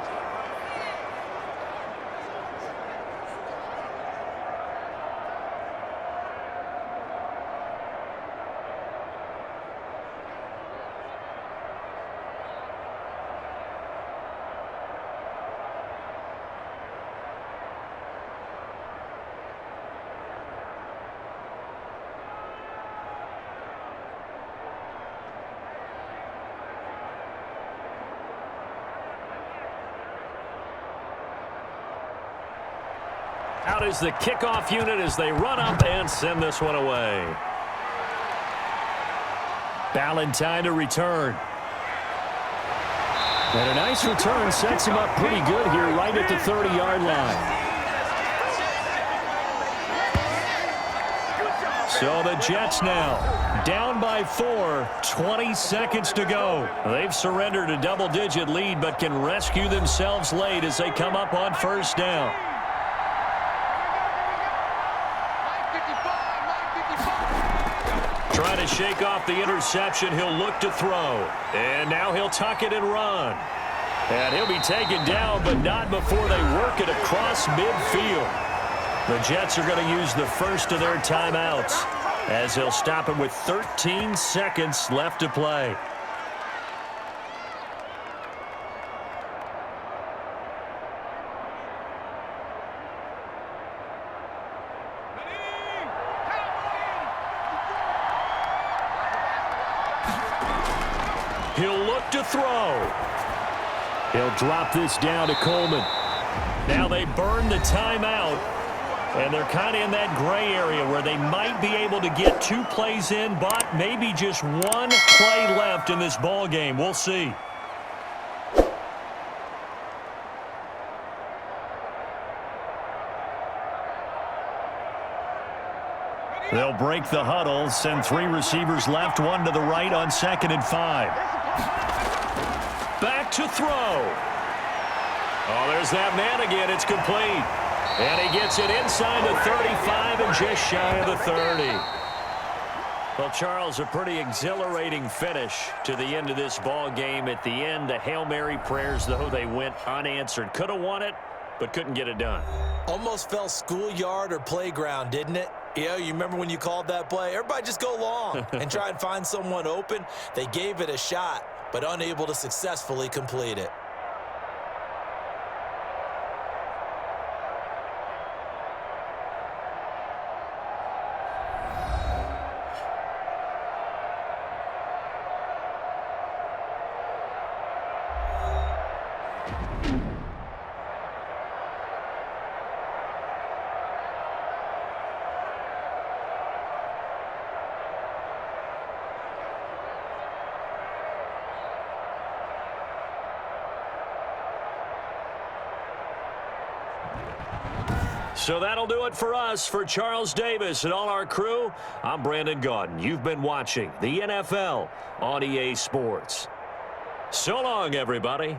Out is the kickoff unit as they run up and send this one away. Ballantyne to return. And a nice return sets him up pretty good here right at the 30-yard line. So the Jets now down by 4, 20 seconds to go. They've surrendered a double-digit lead but can rescue themselves late as they come up on first down. Trying to shake off the interception. He'll look to throw. And now he'll tuck it and run. And he'll be taken down, but not before they work it across midfield. The Jets are going to use the first of their timeouts as they'll stop him with 13 seconds left to play. He'll look to throw. He'll drop this down to Coleman. Now they burn the timeout, and they're kind of in that gray area where they might be able to get 2 plays in, but maybe just 1 play left in this ball game. We'll see. They'll break the huddle, send 3 receivers left, 1 to the right on 2nd and 5. Back to throw. Oh, there's that man again. It's complete. And he gets it inside the 35 and just shy of the 30. Well, Charles, a pretty exhilarating finish to the end of this ball game. At the end, the Hail Mary prayers, though, they went unanswered. Could have won it, but couldn't get it done. Almost felt schoolyard or playground, didn't it? Yeah, you remember when you called that play? Everybody just go long and try and find someone open. They gave it a shot, but unable to successfully complete it. So that'll do it for us. For Charles Davis and all our crew, I'm Brandon Gaudin. You've been watching the NFL on EA Sports. So long, everybody.